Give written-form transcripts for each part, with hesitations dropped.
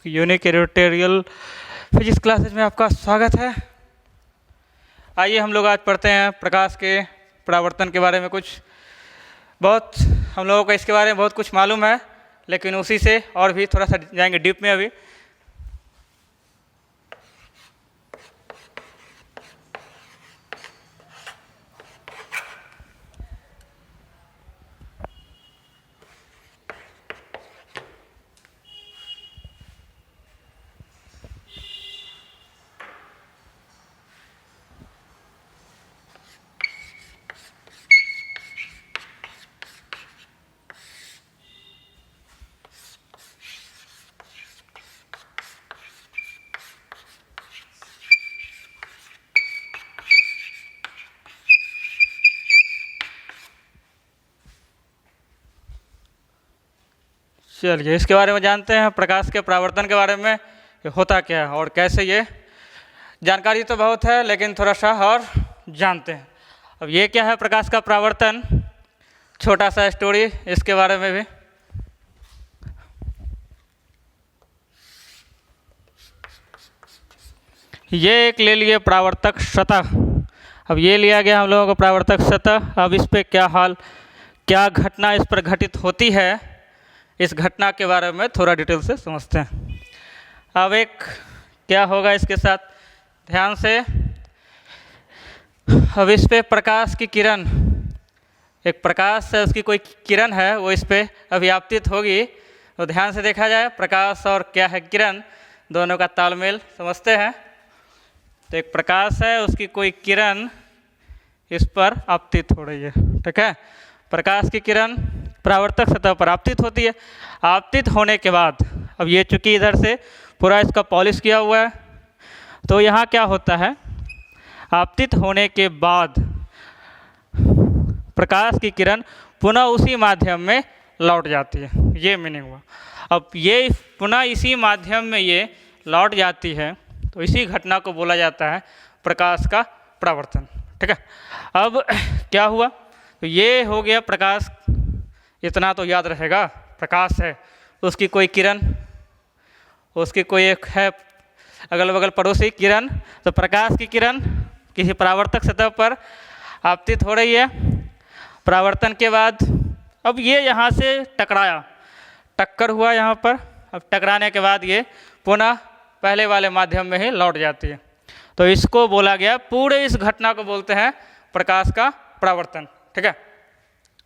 Unique editorial physics classes में आपका स्वागत है। आइए हम लोग आज पढ़ते हैं प्रकाश के परावर्तन के बारे में। बहुत हम लोगों को इसके बारे में बहुत कुछ मालूम है, लेकिन उसी से और भी थोड़ा सा जाएंगे डीप में अभी। चलिए इसके बारे में जानते हैं, प्रकाश के परावर्तन के बारे में। ये होता क्या है और कैसे, ये जानकारी तो बहुत है लेकिन थोड़ा सा और जानते हैं। अब ये क्या है प्रकाश का परावर्तन, छोटा सा स्टोरी इसके बारे में भी। ये एक ले लिए परावर्तक सतह। अब ये लिया गया हम लोगों को परावर्तक सतह। अब इस पे क्या घटना इस पर घटित होती है, इस घटना के बारे में थोड़ा डिटेल से समझते हैं। अब एक क्या होगा इसके साथ, ध्यान से। अब इस पे प्रकाश की किरण, एक प्रकाश से उसकी कोई किरण है वो इस पे अभी आपतित होगी। तो ध्यान से देखा जाए, प्रकाश और क्या है किरण, दोनों का तालमेल समझते हैं। तो एक प्रकाश है, उसकी कोई किरण इस पर आपतित हो रही है, ठीक है। प्रकाश की किरण परावर्तक सतह पर आपतित होती है। आपतित होने के बाद अब ये चूंकि इधर से पूरा इसका पॉलिश किया हुआ है, तो यहाँ क्या होता है, आपतित होने के बाद प्रकाश की किरण पुनः उसी माध्यम में लौट जाती है, ये मीनिंग हुआ। अब ये पुनः इसी माध्यम में ये लौट जाती है, तो इसी घटना को बोला जाता है प्रकाश का परावर्तन, ठीक है। अब क्या हुआ, तो ये हो गया प्रकाश, इतना तो याद रहेगा। प्रकाश है, उसकी कोई किरण, उसकी कोई एक है अगल बगल पड़ोसी किरण। तो प्रकाश की किरण किसी परावर्तक सतह पर आपतित हो रही है। परावर्तन के बाद अब ये यहाँ से टकराया, टक्कर हुआ यहाँ पर। अब टकराने के बाद ये पुनः पहले वाले माध्यम में ही लौट जाती है। तो इसको बोला गया, पूरे इस घटना को बोलते हैं प्रकाश का परावर्तन, ठीक है।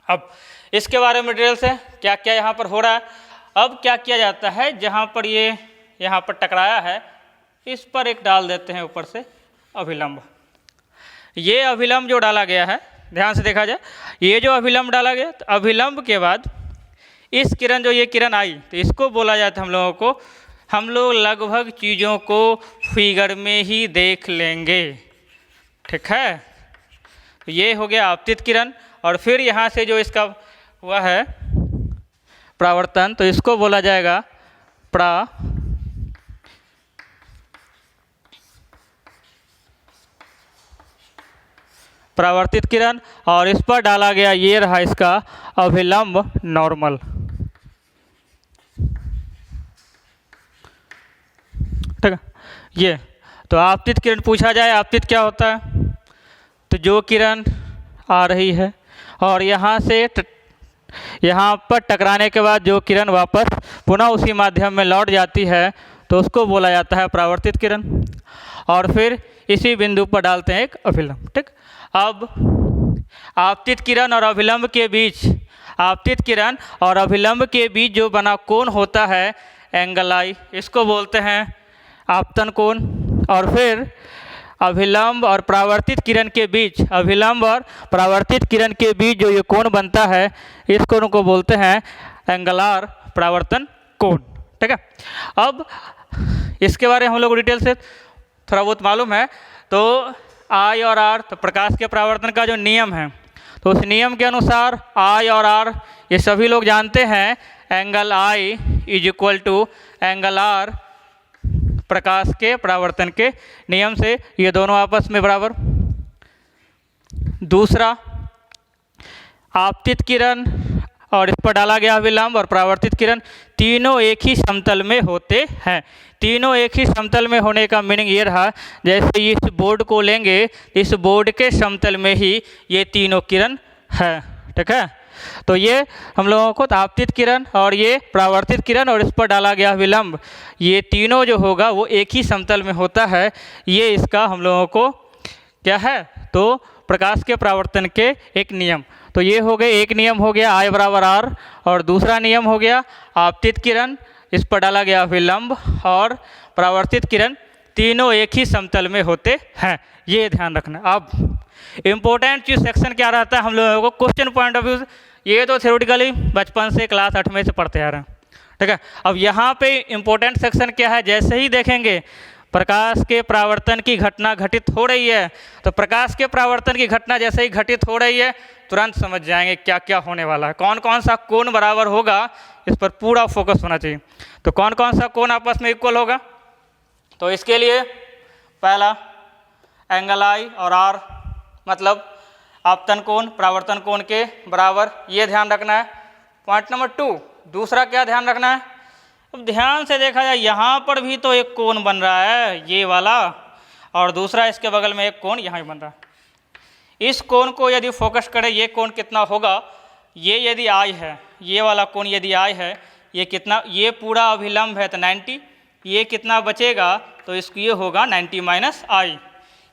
अब इसके बारे में डिटेल से क्या क्या यहाँ पर हो रहा है। अब क्या किया जाता है, जहाँ पर ये यहाँ पर टकराया है, इस पर एक डाल देते हैं ऊपर से अभिलंब। ये अभिलंब जो डाला गया है, ध्यान से देखा जाए, ये जो अभिलंब डाला गया, तो अभिलंब के बाद इस किरण, जो ये किरण आई, तो इसको बोला जाता है हम लोगों को, हम लोग लगभग चीज़ों को फिगर में ही देख लेंगे, ठीक है। तो ये हो गया आपतित किरण। और फिर यहाँ से जो इसका हुआ है परावर्तन, तो इसको बोला जाएगा परावर्तित किरण। और इस पर डाला गया, ये रहा इसका अभिलंब नॉर्मल, ठीक है। ये तो आपतित किरण पूछा जाए, आपतित क्या होता है, तो जो किरण आ रही है और यहाँ से यहाँ पर टकराने के बाद जो किरण वापस पुनः उसी माध्यम में लौट जाती है, तो उसको बोला जाता है परावर्तित किरण। और फिर इसी बिंदु पर डालते हैं एक अभिलंब, ठीक। अब आपतित किरण और अभिलंब के बीच, आपतित किरण और अभिलंब के बीच जो बना कोण होता है एंगल आई, इसको बोलते हैं आपतन कोण। और फिर अभिलंब और परावर्तित किरण के बीच, अभिलंब और परावर्तित किरण के बीच जो ये कोण बनता है, इस कोण को बोलते हैं एंगलार परावर्तन कोण, ठीक है। अब इसके बारे में हम लोग डिटेल से थोड़ा बहुत मालूम है। तो आई और आर, तो प्रकाश के परावर्तन का जो नियम है, तो उस नियम के अनुसार आई और आर ये सभी लोग जानते हैं, angle I is equal to angle R, प्रकाश के परावर्तन के नियम से ये दोनों आपस में बराबर। दूसरा, आपतित किरण और इस पर डाला गया विलंब और परावर्तित किरण तीनों एक ही समतल में होते हैं। तीनों एक ही समतल में होने का मीनिंग ये रहा, जैसे इस बोर्ड को लेंगे, इस बोर्ड के समतल में ही ये तीनों किरण है। ठीक है, तो ये हम लोगों को आपतित किरण और ये परावर्तित किरण और इस पर डाला गया विलंब, ये तीनों जो होगा वो एक ही समतल में होता है। ये इसका हम लोगों को क्या है, तो प्रकाश के परावर्तन के एक नियम। तो ये हो गए, एक नियम हो गया I बराबर R, और दूसरा नियम हो गया आपतित किरण, इस पर डाला गया विलंब और परावर्तित किरण तीनों एक ही समतल में होते हैं। ये ध्यान रखना। अब इम्पोर्टेंट चीज सेक्शन क्या रहता है हम लोगों को क्वेश्चन पॉइंट ऑफ व्यू, ये तो थ्योरेटिकली बचपन से क्लास 8 से पढ़ते आ रहे हैं। ठीक है, अब यहाँ पे इम्पोर्टेंट सेक्शन क्या है, जैसे ही देखेंगे प्रकाश के परावर्तन की घटना घटित हो रही है, तो प्रकाश के परावर्तन की घटना जैसे ही घटित हो रही है तुरंत समझ जाएंगे क्या क्या होने वाला है, कौन कौन सा कोण बराबर होगा, इस पर पूरा फोकस होना चाहिए। तो कौन कौन सा कोण आपस में इक्वल होगा, तो इसके लिए पहला एंगल I और R मतलब आपतन कोण परावर्तन कोण के बराबर, ये ध्यान रखना है। पॉइंट नंबर 2, दूसरा क्या ध्यान रखना है, अब ध्यान से देखा जाए यहाँ पर भी तो एक कोण बन रहा है ये वाला, और दूसरा इसके बगल में एक कोण यहाँ भी बन रहा है। इस कोण को यदि फोकस करें, ये कोण कितना होगा, ये यदि I है, ये वाला कोण यदि I है, ये कितना, ये पूरा अभिलंब है तो 90, ये कितना बचेगा, तो इसको ये होगा 90 माइनस I।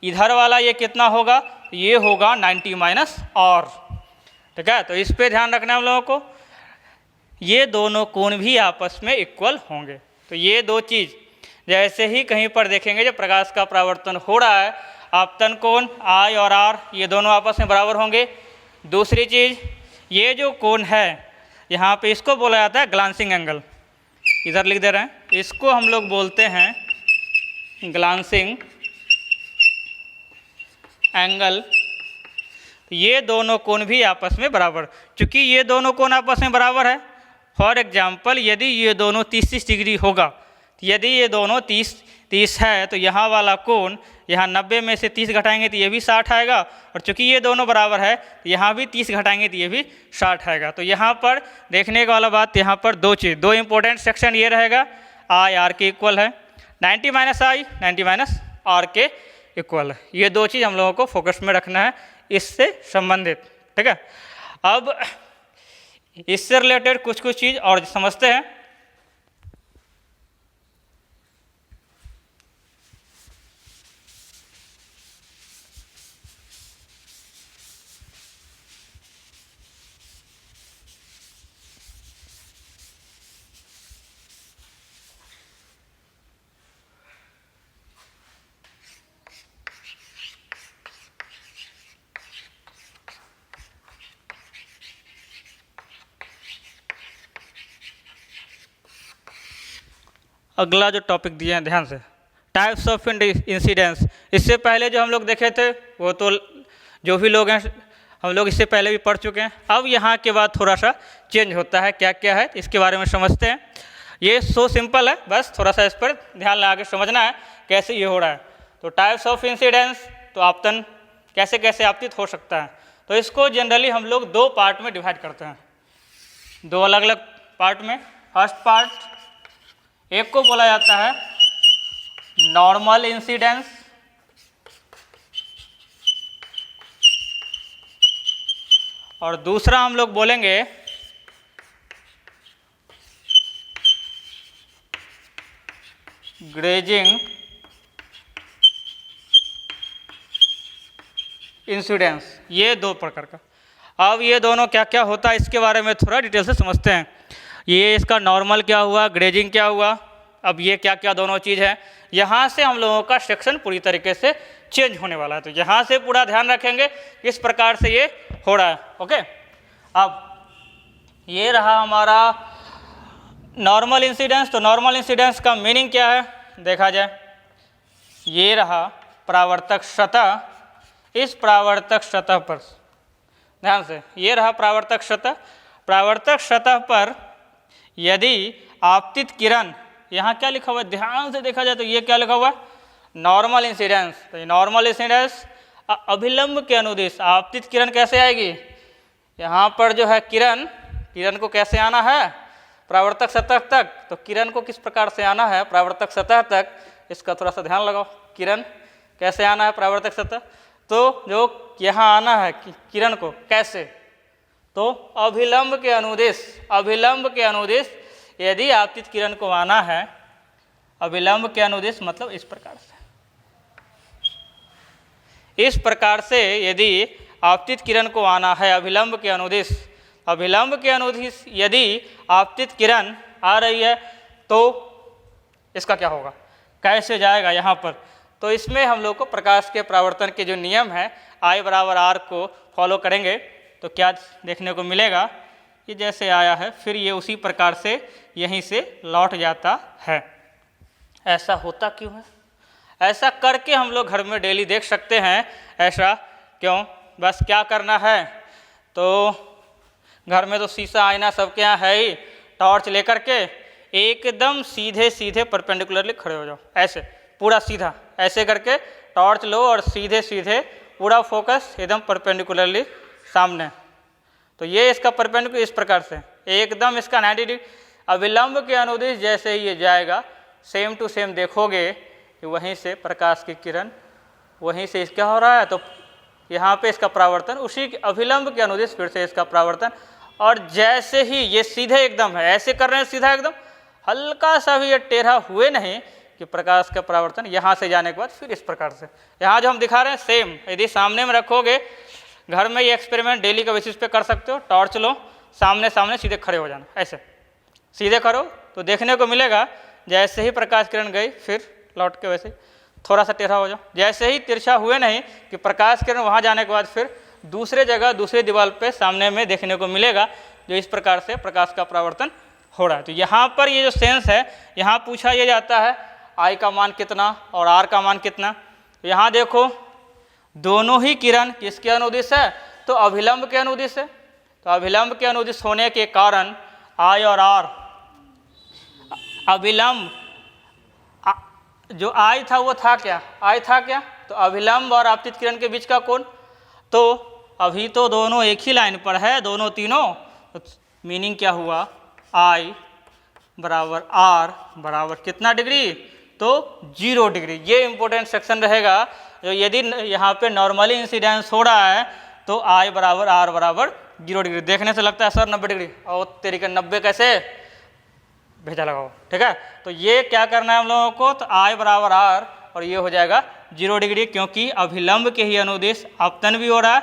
इधर वाला ये कितना होगा, ये होगा 90 माइनस R। ठीक है, तो इस पे ध्यान रखना है हम लोगों को, ये दोनों कोण भी आपस में इक्वल होंगे। तो ये दो चीज़ जैसे ही कहीं पर देखेंगे जब प्रकाश का परावर्तन हो रहा है, आपतन कोण I और R ये दोनों आपस में बराबर होंगे। दूसरी चीज़, ये जो कोण है यहाँ पे इसको बोला जाता है ग्लांसिंग एंगल, इधर लिख दे रहे हैं, इसको हम लोग बोलते हैं ग्लांसिंग एंगल। ये दोनों कोण भी आपस में बराबर, चूँकि ये दोनों कोण आपस में बराबर है, फॉर एग्जाम्पल यदि ये दोनों 30 डिग्री होगा, यदि ये दोनों 30 है तो यहाँ वाला कोण, यहाँ 90 में से 30 घटाएंगे तो ये भी 60 आएगा, और चूंकि ये दोनों बराबर है तो यहाँ भी 30 घटाएंगे तो ये भी 60 आएगा। तो यहाँ पर देखने वाला बात, यहाँ पर दो चीज़, दो इंपॉर्टेंट सेक्शन ये रहेगा, I R के इक्वल है, 90 माइनस I 90 माइनस R के इक्वल है। ये दो चीज़ हम लोगों को फोकस में रखना है इससे संबंधित। ठीक है, अब इससे रिलेटेड कुछ चीज़ और समझते हैं। अगला जो टॉपिक दिए हैं ध्यान से, टाइप्स ऑफ इंसिडेंस। इससे पहले जो हम लोग देखे थे वो तो जो भी लोग हैं हम लोग इससे पहले भी पढ़ चुके हैं। अब यहाँ के बाद थोड़ा सा चेंज होता है, क्या क्या है इसके बारे में समझते हैं। ये सो सिंपल है, बस थोड़ा सा इस पर ध्यान लगा के समझना है कैसे ये हो रहा है। तो टाइप्स ऑफ इंसिडेंस, तो आपतन कैसे कैसे आपतित हो सकता है, तो इसको जनरली हम लोग दो पार्ट में डिवाइड करते हैं, दो अलग अलग पार्ट में। फर्स्ट पार्ट, एक को बोला जाता है नॉर्मल इंसिडेंस, और दूसरा हम लोग बोलेंगे ग्रेजिंग इंसिडेंस। ये दो प्रकार का। अब ये दोनों क्या क्या होता है इसके बारे में थोड़ा डिटेल से समझते हैं। ये इसका नॉर्मल क्या हुआ, ग्रेजिंग क्या हुआ, अब ये क्या क्या दोनों चीज़ है। यहाँ से हम लोगों का सेक्शन पूरी तरीके से चेंज होने वाला है, तो यहाँ से पूरा ध्यान रखेंगे किस प्रकार से ये हो रहा है। ओके, अब ये रहा हमारा नॉर्मल इंसिडेंस। तो नॉर्मल इंसिडेंस का मीनिंग क्या है देखा जाए, ये रहा परावर्तक सतह, इस परावर्तक सतह पर ध्यान से, ये रहा परावर्तक सतह। परावर्तक सतह पर यदि आपतित किरण, यहाँ क्या लिखा हुआ है ध्यान से देखा जाए तो ये क्या लिखा हुआ है, नॉर्मल इंसिडेंस। तो ये नॉर्मल इंसिडेंस अभिलंब के अनुदिश आपतित किरण कैसे आएगी, यहाँ पर जो है किरण किरण को कैसे आना है परावर्तक सतह तक, तो किरण को किस प्रकार से आना है परावर्तक सतह तक, इसका थोड़ा सा ध्यान लगाओ। किरण कैसे आना है परावर्तक सतह, तो जो यहाँ आना है किरण को कैसे, तो अभिलंब के अनुदिश यदि आपतित किरण को आना है, अभिलंब के अनुदिश मतलब इस प्रकार से यदि आपतित किरण को आना है अभिलंब के अनुदिश यदि आपतित किरण आ रही है तो इसका क्या होगा, कैसे जाएगा यहाँ पर। तो इसमें हम लोग को प्रकाश के परावर्तन के जो नियम है I बराबर R को फॉलो करेंगे तो क्या देखने को मिलेगा, ये जैसे आया है फिर ये उसी प्रकार से यहीं से लौट जाता है। ऐसा होता क्यों है, ऐसा करके हम लोग घर में डेली देख सकते हैं। ऐसा क्यों, बस क्या करना है, तो घर में तो शीशा आईना सबके यहाँ है ही, टॉर्च लेकर के एकदम सीधे परपेंडिकुलरली खड़े हो जाओ, ऐसे पूरा सीधा ऐसे करके टॉर्च लो और सीधे पूरा फोकस एकदम परपेंडिकुलरली सामने। तो ये इसका परपेंडिकुलर इस प्रकार से एकदम इसका 90 डिग्री अभिलंब के अनुदिश जैसे ही ये जाएगा सेम टू सेम देखोगे कि वहीं से प्रकाश की किरण वहीं से क्या हो रहा है, तो यहाँ पे इसका परावर्तन उसी अभिलंब के अनुदिश फिर से इसका परावर्तन, और जैसे ही ये सीधे एकदम है ऐसे कर रहे हैं सीधा एकदम, हल्का सा भी ये टेढ़ा हुए नहीं कि प्रकाश का परावर्तन यहाँ से जाने के बाद फिर इस प्रकार से यहाँ जो हम दिखा रहे हैं सेम यदि सामने में रखोगे, घर में ये एक्सपेरिमेंट डेली का बेसिस पे कर सकते हो। टॉर्च लो, सामने सीधे खड़े हो जाना, ऐसे सीधे करो तो देखने को मिलेगा जैसे ही प्रकाश किरण गई फिर लौट के वैसे थोड़ा सा टेढ़ा हो जाओ, जैसे ही तिरछा हुए नहीं कि प्रकाश किरण वहाँ जाने के बाद फिर दूसरे जगह दूसरे दीवार पे सामने में देखने को मिलेगा जो इस प्रकार से प्रकाश का परावर्तन हो रहा है। तो यहाँ पर ये जो सेंस है, यहाँ पूछा ये जाता है I का मान कितना और R का मान कितना। यहाँ देखो दोनों ही किरण किसके अनुदिश है, तो अभिलंब के अनुदिश है। तो अभिलंब के अनुदिश होने के कारण I और R अभिलंब जो I था वो था क्या, I था क्या, तो अभिलंब और आपतित किरण के बीच का कोण, तो अभी तो दोनों एक ही लाइन पर है दोनों तीनों, तो मीनिंग क्या हुआ I बराबर R बराबर कितना डिग्री, तो 0 डिग्री। ये इंपॉर्टेंट सेक्शन रहेगा जो यदि यहाँ पे नॉर्मली इंसिडेंस हो रहा है तो I बराबर R बराबर 0 डिग्री। देखने से लगता है सर 90 डिग्री, और तेरी का 90 कैसे भेजा लगाओ, ठीक है। तो ये क्या करना है हम लोगों को, तो I बराबर R और ये हो जाएगा 0 डिग्री, क्योंकि अभिलंब के ही अनुदिश आपतन भी हो रहा है,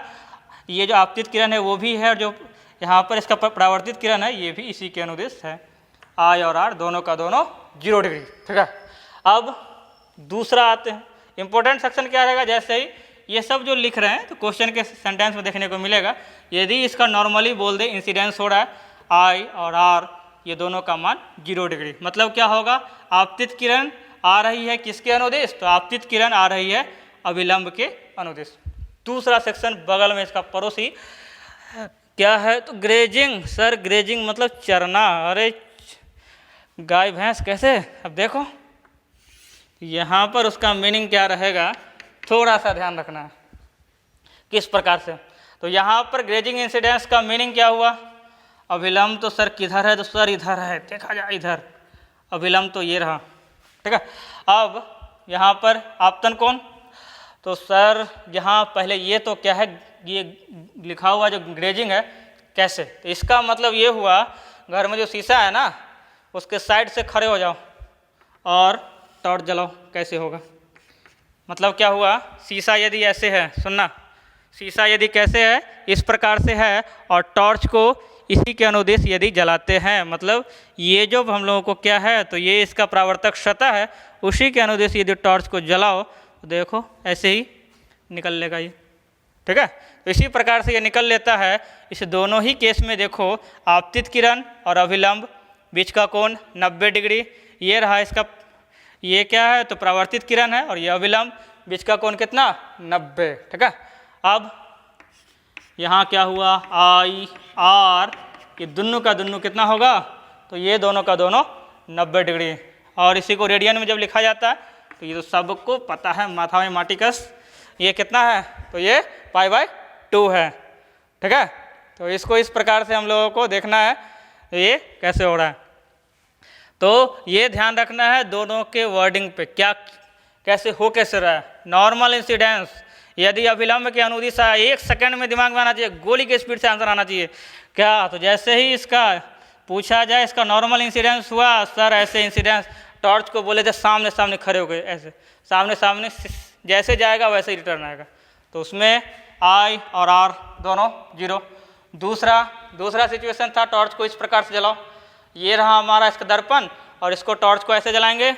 ये जो आपतित किरण है वो भी है, और जो यहाँ पर इसका परावर्तित किरण है ये भी इसी के अनुदिश है। I और R दोनों का दोनों 0 डिग्री, ठीक है। अब दूसरा आते हैं, इंपॉर्टेंट सेक्शन क्या रहेगा, जैसे ही ये सब जो लिख रहे हैं तो क्वेश्चन के सेंटेंस में देखने को मिलेगा, यदि इसका नॉर्मली बोल दे इंसिडेंस हो रहा है I और R ये दोनों का मान 0 डिग्री, मतलब क्या होगा, आपतित किरण आ रही है किसके अनुदिश, तो आपतित किरण आ रही है अभिलंब के अनुदिश। दूसरा सेक्शन बगल में इसका पड़ोसी क्या है, तो ग्रेजिंग। सर ग्रेजिंग मतलब चरना, अरे गाय भैंस कैसे, अब देखो यहाँ पर उसका मीनिंग क्या रहेगा, थोड़ा सा ध्यान रखना है किस प्रकार से। तो यहाँ पर ग्रेजिंग इंसिडेंस का मीनिंग क्या हुआ, अभिलंब तो सर किधर है, तो सर इधर है, देखा जाए इधर अभिलंब तो ये रहा, ठीक है। अब यहाँ पर आपतन कोण, तो सर यहाँ पहले ये तो क्या है, ये लिखा हुआ जो ग्रेजिंग है कैसे, तो इसका मतलब ये हुआ घर में जो शीशा है ना उसके साइड से खड़े हो जाओ और टॉर्च जलाओ, कैसे होगा, मतलब क्या हुआ, शीशा यदि ऐसे है, सुनना, शीशा यदि कैसे है इस प्रकार से है और टॉर्च को इसी के अनुदिश यदि जलाते हैं, मतलब ये जो हम लोगों को क्या है, तो ये इसका परावर्तक सतह है, उसी के अनुदिश यदि टॉर्च को जलाओ तो देखो ऐसे ही निकल लेगा ये, ठीक है। तो इसी प्रकार से ये निकल लेता है। इस दोनों ही केस में देखो आपतित किरण और अभिलंब बीच का कोण 90 डिग्री, ये रहा इसका, ये क्या है, तो परावर्तित किरण है, और ये अभिलंब बीच का कोण कितना 90, ठीक है। अब यहाँ क्या हुआ, I R ये दोनों का दोनों कितना होगा, तो ये दोनों का दोनों 90 डिग्री, और इसी को रेडियन में जब लिखा जाता है तो ये तो सबको पता है, माथा में माटी कस, ये कितना है, तो ये π/2 है, ठीक है। तो इसको इस प्रकार से हम लोगों को देखना है ये कैसे हो रहा है। तो ये ध्यान रखना है दोनों के वर्डिंग पे, क्या कैसे हो कैसे रहा है। नॉर्मल इंसिडेंस, यदि अभिलंब की अनुदिशा 1 सेकंड में दिमाग में आना चाहिए, गोली के स्पीड से आंसर आना चाहिए क्या। तो जैसे ही इसका पूछा जाए इसका नॉर्मल इंसिडेंस हुआ, सर ऐसे इंसिडेंस टॉर्च को बोले थे सामने सामने खड़े हो गए, ऐसे सामने सामने जैसे जाएगा वैसे ही रिटर्न आएगा। तो उसमें आई और आर दोनों 0। दूसरा सिचुएशन था टॉर्च को इस प्रकार से जलाओ, ये रहा हमारा इसका दर्पण और इसको टॉर्च को ऐसे जलाएंगे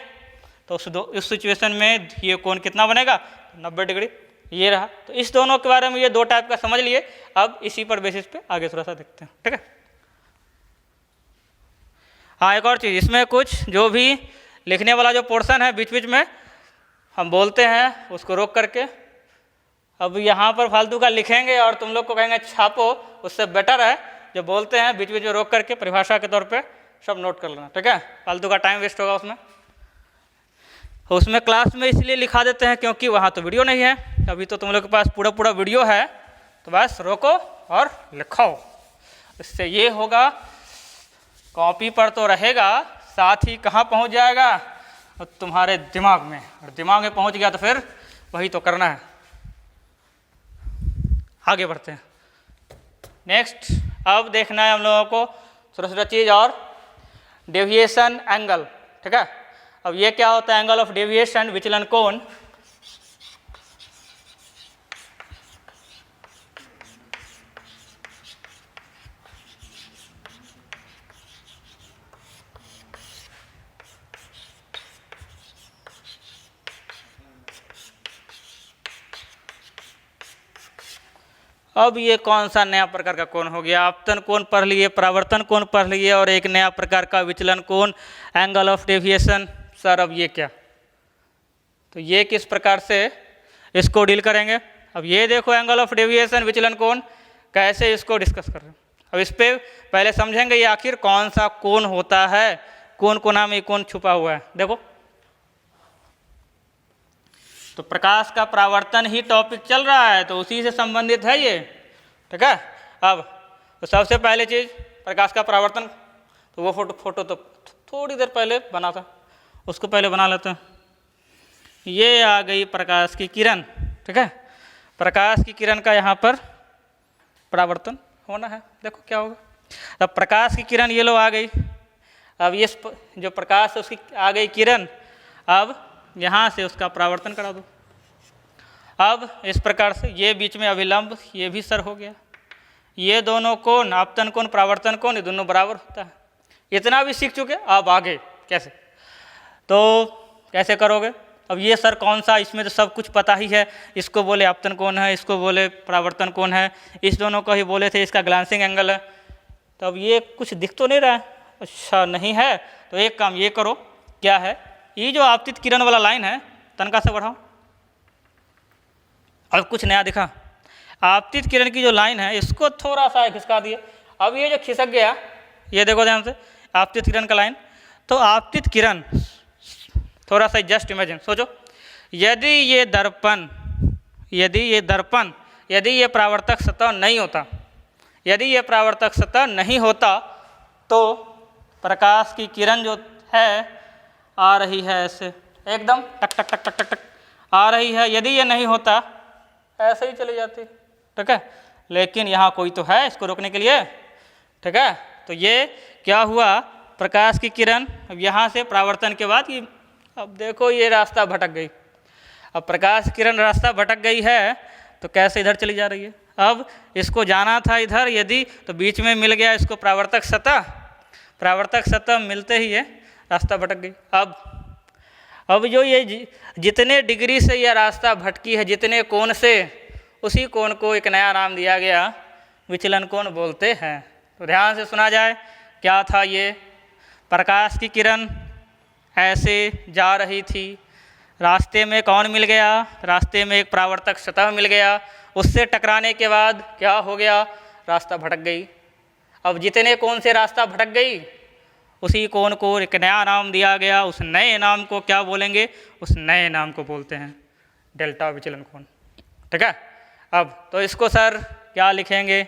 तो उस सिचुएशन में ये कोण कितना बनेगा 90 डिग्री, ये रहा। तो इस दोनों के बारे में ये 2 टाइप का समझ लिए। अब इसी पर बेसिस पे आगे थोड़ा सा देखते हैं, ठीक है। हाँ, एक और चीज़ इसमें कुछ जो भी लिखने वाला जो पोर्शन है बीच बीच में हम बोलते हैं उसको रोक करके, अब यहाँ पर फालतू का लिखेंगे और तुम लोग को कहेंगे छापो, उससे बेटर है जो बोलते हैं बीच बीच में रोक करके परिभाषा के तौर पे सब नोट कर लेना, ठीक है। फालतू का टाइम वेस्ट होगा उसमें क्लास में इसलिए लिखा देते हैं क्योंकि वहाँ तो वीडियो नहीं है। अभी तो तुम लोग के पास पूरा वीडियो है, तो बस रोको और लिखो। इससे ये होगा कॉपी पर तो रहेगा, साथ ही कहाँ पहुँच जाएगा तुम्हारे दिमाग में, और दिमाग में पहुँच गया तो फिर वही तो करना है। आगे बढ़ते हैं। नेक्स्ट अब देखना है हम लोगों को छोटा चीज़ और डेविएशन एंगल, ठीक है। अब ये क्या होता है एंगल ऑफ डेविएशन, विचलन कोण। अब ये कौन सा नया प्रकार का कोण हो गया, आपतन कोण पढ़ लिए, परावर्तन कोण पढ़ लिए और एक नया प्रकार का विचलन कोण एंगल ऑफ डेविएशन। सर अब ये क्या, तो ये किस प्रकार से इसको डील करेंगे। अब ये देखो एंगल ऑफ डेविएशन विचलन कोण, कैसे इसको डिस्कस कर रहे हैं। अब इस पर पहले समझेंगे ये आखिर कौन सा कोण होता है, कौन कोना में कौन छुपा हुआ है। देखो तो प्रकाश का परावर्तन ही टॉपिक चल रहा है तो उसी से संबंधित है ये, ठीक है। अब तो सबसे पहले चीज़ प्रकाश का परावर्तन, तो वो फोटो तो थोड़ी देर पहले बना था, उसको पहले बना लेते हैं। ये आ गई प्रकाश की किरण, ठीक है। प्रकाश की किरण का यहाँ पर परावर्तन होना है, देखो क्या होगा। अब प्रकाश की किरण ये लो आ गई, अब ये जो प्रकाश है उसकी आ गई किरण, अब यहाँ से उसका परावर्तन करा दो। अब इस प्रकार से ये बीच में अभिलंब, ये भी सर हो गया। ये दोनों कोण आपतन कोण परावर्तन कोण ये दोनों बराबर होता है। इतना भी सीख चुके, अब आगे कैसे, तो कैसे करोगे। अब ये सर कौन सा, इसमें तो सब कुछ पता ही है, इसको बोले आपतन कोण है, इसको बोले परावर्तन कोण है, इस दोनों को ही बोले थे इसका ग्लांसिंग एंगल है। तो अब ये कुछ दिख तो नहीं रहा है, अच्छा नहीं है तो एक काम ये करो, क्या है ये जो आपतित किरण वाला लाइन है तनका से बढ़ाओ। अब कुछ नया दिखा, आपतित किरण की जो लाइन है इसको थोड़ा सा खिसका दिए। अब ये जो खिसक गया, ये देखो ध्यान से आपतित किरण का लाइन, तो आपतित किरण थोड़ा सा जस्ट इमेजिन सोचो, यदि ये दर्पण, यदि ये परावर्तक सतह नहीं होता, यदि ये परावर्तक सतह नहीं होता तो प्रकाश की किरण जो है आ रही है ऐसे एकदम टक टक टक टक टक टक आ रही है। यदि ये नहीं होता ऐसे ही चली जाती, ठीक है। लेकिन यहाँ कोई तो है इसको रोकने के लिए, ठीक है। तो ये क्या हुआ, प्रकाश की किरण अब यहाँ से परावर्तन के बाद ये, अब देखो ये रास्ता भटक गई। अब प्रकाश किरण रास्ता भटक गई है तो कैसे इधर चली जा रही है। अब इसको जाना था इधर, यदि तो बीच में मिल गया इसको परावर्तक सतह मिलते ही ये रास्ता भटक गई। अब जो ये जितने डिग्री से यह रास्ता भटकी है, जितने कोण से, उसी कोण को एक नया नाम दिया गया, विचलन कोण बोलते हैं। तो ध्यान से सुना जाए, क्या था ये, प्रकाश की किरण ऐसे जा रही थी, रास्ते में कौन मिल गया, रास्ते में एक परावर्तक सतह मिल गया, उससे टकराने के बाद क्या हो गया, रास्ता भटक गई। अब जितने कोण से रास्ता भटक गई उसी कोण को एक नया नाम दिया गया, उस नए नाम को क्या बोलेंगे, उस नए नाम को बोलते हैं डेल्टा विचलन कोण, ठीक है। अब तो इसको सर क्या लिखेंगे,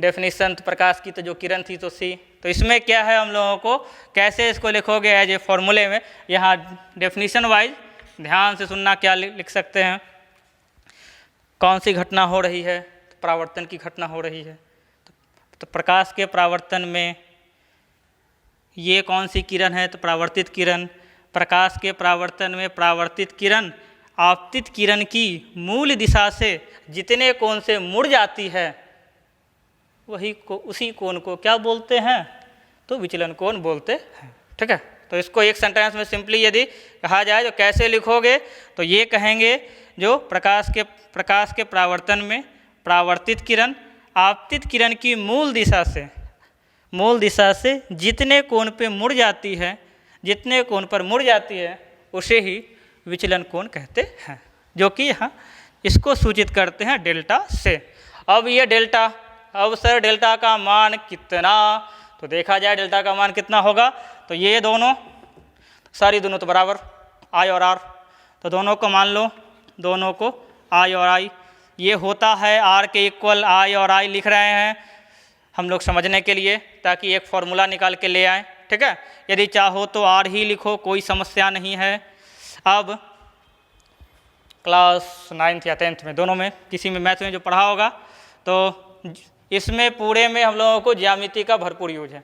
डेफिनेशन प्रकाश की तो जो किरण थी तो सी। तो इसमें क्या है, हम लोगों को कैसे इसको लिखोगे एज ए फॉर्मूले में, यहाँ डेफिनेशन वाइज ध्यान से सुनना, क्या लिख सकते हैं, कौन सी घटना हो रही है, तो परावर्तन की घटना हो रही है। तो प्रकाश के परावर्तन में ये कौन सी किरण है, तो परावर्तित किरण। प्रकाश के परावर्तन में परावर्तित किरण आपतित किरण की मूल दिशा से जितने कोण से मुड़ जाती है उसी कोण को क्या बोलते हैं, तो विचलन कोण बोलते हैं। ठीक है, तो इसको एक सेंटेंस में सिंपली यदि कहा जाए तो कैसे लिखोगे, तो ये कहेंगे जो प्रकाश के परावर्तन में परावर्तित किरण आपतित किरण की मूल दिशा से जितने कोण पे मुड़ जाती है, जितने कोण पर मुड़ जाती है उसे ही विचलन कोण कहते हैं, जो कि यहाँ इसको सूचित करते हैं डेल्टा से। अब ये डेल्टा, अब सर डेल्टा का मान कितना, तो देखा जाए डेल्टा का मान कितना होगा, तो ये दोनों दोनों तो बराबर आई और आर, तो दोनों को मान लो, दोनों को आई और आई, ये होता है आर के इक्वल आई और आई लिख रहे हैं हम लोग समझने के लिए, ताकि एक फॉर्मूला निकाल के ले आएँ। ठीक है, यदि चाहो तो आर ही लिखो, कोई समस्या नहीं है। अब क्लास 9th या 10th में, दोनों में किसी में मैथ में जो पढ़ा होगा, तो इसमें पूरे में हम लोगों को ज्यामिति का भरपूर यूज है।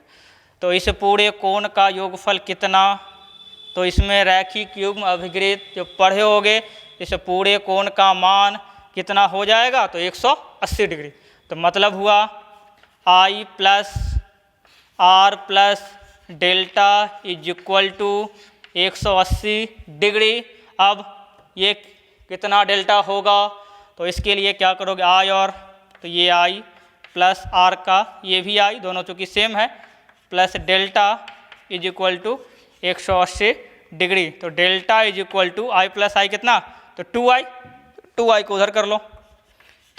तो इस पूरे कोण का योगफल कितना, तो इसमें रैखिक युग्म अभिग्रित जो पढ़े होगे, इस पूरे कोण का मान कितना हो जाएगा, तो 180 डिग्री। तो मतलब हुआ I plus R plus delta is equal to 180 degree. अब ये कितना डेल्टा होगा, तो इसके लिए क्या करोगे, आई और, तो ये आई प्लस आर का ये भी आई, दोनों चूँकि सेम है, plus delta is equal to 180 degree. तो delta is equal to I plus I कितना, तो 2i को उधर कर लो,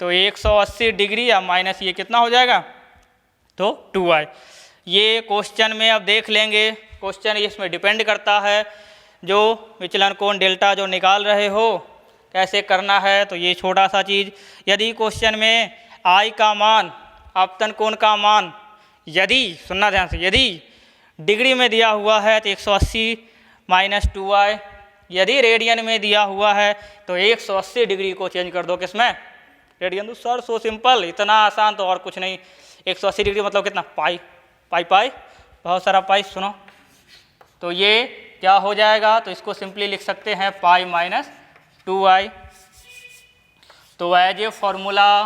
तो 180 डिग्री या माइनस ये कितना हो जाएगा, तो 2i। ये क्वेश्चन में अब देख लेंगे, क्वेश्चन इसमें डिपेंड करता है, जो विचलन कोण डेल्टा जो निकाल रहे हो कैसे करना है। तो ये छोटा सा चीज़, यदि क्वेश्चन में आई का मान, आपतन कोण का मान, यदि सुनना ध्यान से, यदि डिग्री में दिया हुआ है तो 180 माइनस 2i, यदि रेडियन में दिया हुआ है तो 180 डिग्री को चेंज कर दो किसमें, रेडियन। तो सर सो सिंपल, इतना आसान तो और कुछ नहीं। 180 डिग्री मतलब कितना, पाई, बहुत सारा पाई, सुनो, तो ये क्या हो जाएगा, तो इसको सिंपली लिख सकते हैं पाई माइनस 2i। तो एज ए फॉर्मूला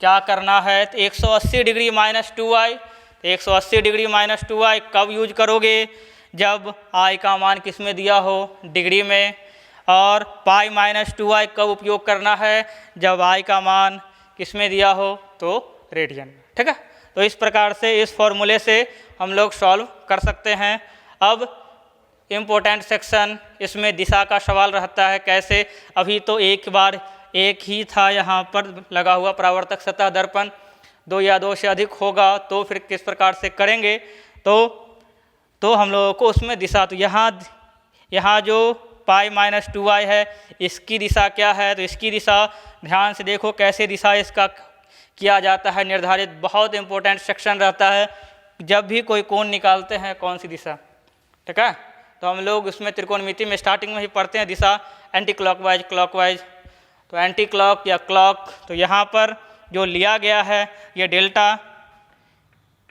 क्या करना है, तो 180 degree minus 2i, 180 degree minus 2i कब यूज करोगे, जब i का मान किस में दिया हो, डिग्री में, और पाई माइनस 2i कब उपयोग करना है, जब i का मान किस में दिया हो, तो रेडियन में। ठीक है, तो इस प्रकार से इस फॉर्मूले से हम लोग सॉल्व कर सकते हैं। अब इम्पोर्टेंट सेक्शन, इसमें दिशा का सवाल रहता है, कैसे, अभी तो एक ही था यहाँ पर लगा हुआ परावर्तक सतह दर्पण, 2 या 2 से अधिक होगा तो फिर किस प्रकार से करेंगे, तो हम लोगों को उसमें दिशा, तो यहाँ जो पाई माइनस 2i है, इसकी दिशा क्या है, तो इसकी दिशा ध्यान से देखो कैसे दिशा इसका किया जाता है निर्धारित, बहुत इंपॉर्टेंट सेक्शन रहता है। जब भी कोई कोण निकालते हैं कौन सी दिशा, ठीक है, तो हम लोग उसमें त्रिकोणमिति में स्टार्टिंग में ही पढ़ते हैं दिशा एंटी क्लॉकवाइज, क्लॉकवाइज, तो एंटी क्लॉक या क्लॉक। तो यहाँ पर जो लिया गया है ये डेल्टा,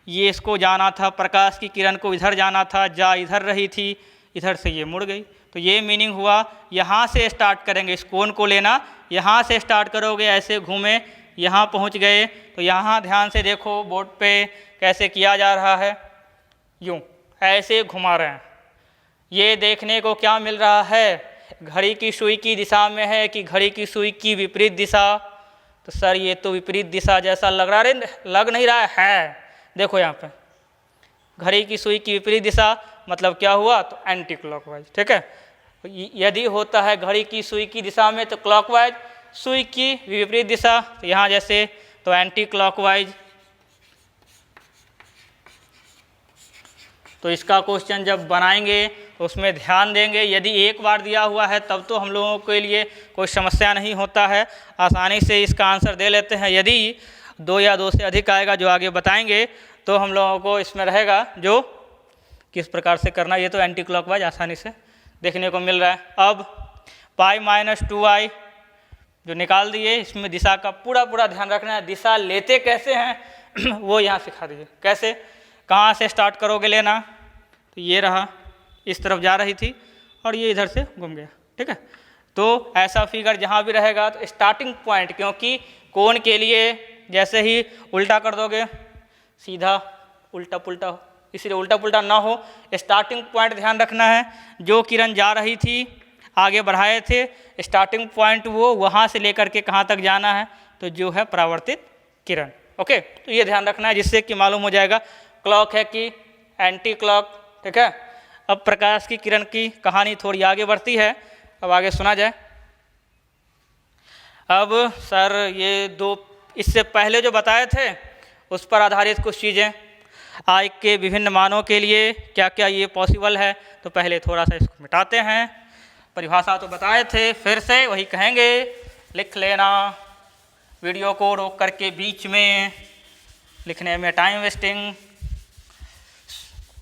ये इसको जाना था, प्रकाश की किरण को इधर जाना था, जा इधर रही थी, इधर से ये मुड़ गई। तो ये मीनिंग हुआ, यहाँ से स्टार्ट करेंगे, इस कोण को लेना, यहाँ से स्टार्ट करोगे, ऐसे घूमे, यहाँ पहुँच गए। तो यहाँ ध्यान से देखो बोर्ड पे कैसे किया जा रहा है, यूँ ऐसे घुमा रहे हैं। ये देखने को क्या मिल रहा है, घड़ी की सुई की दिशा में है कि घड़ी की सुई की विपरीत दिशा, तो सर ये तो विपरीत दिशा जैसा लग नहीं रहा है। देखो यहाँ पे घड़ी की सुई की विपरीत दिशा मतलब क्या हुआ, तो एंटी क्लॉकवाइज। ठीक है, यदि होता है घड़ी की सुई की दिशा में तो क्लॉकवाइज, सुई की विपरीत दिशा, तो यहाँ जैसे तो एंटी क्लॉकवाइज। तो इसका क्वेश्चन जब बनाएंगे तो उसमें ध्यान देंगे, यदि एक बार दिया हुआ है तब तो हम लोगों के लिए कोई समस्या नहीं होता है, आसानी से इसका आंसर दे लेते हैं। यदि 2 या 2 से अधिक आएगा जो आगे बताएंगे, तो हम लोगों को इसमें रहेगा जो किस प्रकार से करना। ये तो एंटी क्लॉकवाइज आसानी से देखने को मिल रहा है। अब पाई माइनस 2i जो निकाल दिए, इसमें दिशा का पूरा ध्यान रखना है। दिशा लेते कैसे हैं वो यहाँ सिखा दीजिए। कैसे, कहाँ से स्टार्ट करोगे लेना, तो ये रहा, इस तरफ जा रही थी और ये इधर से घूम गया, ठीक है। तो ऐसा फिगर जहाँ भी रहेगा तो स्टार्टिंग पॉइंट, क्योंकि कोण के लिए जैसे ही उल्टा कर दोगे सीधा उल्टा पुल्टा हो, इसलिए उल्टा पुल्टा ना हो। स्टार्टिंग पॉइंट ध्यान रखना है। जो किरण जा रही थी आगे बढ़ाए थे, स्टार्टिंग पॉइंट वो वहाँ से लेकर के कहाँ तक जाना है, तो जो है परावर्तित किरण। ओके, तो ये ध्यान रखना है, जिससे कि मालूम हो जाएगा क्लॉक है कि एंटी क्लॉक, ठीक है। अब प्रकाश की किरण की कहानी थोड़ी आगे बढ़ती है, अब आगे सुना जाए। अब सर ये 2 इससे पहले जो बताए थे उस पर आधारित कुछ चीज़ें, आई के विभिन्न मानों के लिए क्या क्या ये पॉसिबल है, तो पहले थोड़ा सा इसको मिटाते हैं। परिभाषा तो बताए थे, फिर से वही कहेंगे, लिख लेना, वीडियो को रोक करके बीच में लिखने में टाइम वेस्टिंग।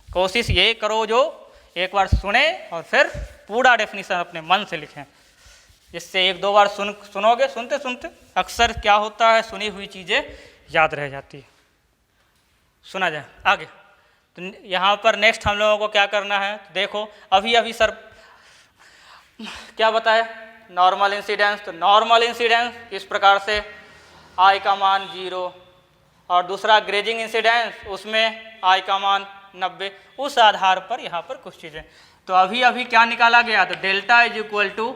कोशिश ये करो जो एक बार सुने और फिर पूरा डेफिनेशन अपने मन से लिखें, जिससे 1-2 बार सुनोगे, सुनते सुनते अक्सर क्या होता है सुनी हुई चीज़ें याद रह जाती है। सुना जाए आगे। तो यहाँ पर नेक्स्ट हम लोगों को क्या करना है, तो देखो अभी सर क्या बताए, नॉर्मल इंसिडेंस। तो नॉर्मल इंसिडेंस इस प्रकार से आई का मान 0 और दूसरा ग्रेजिंग इंसिडेंस, उसमें आई का मान 90। उस आधार पर यहाँ पर कुछ चीज़ें, तो अभी क्या निकाला गया, तो delta is equal to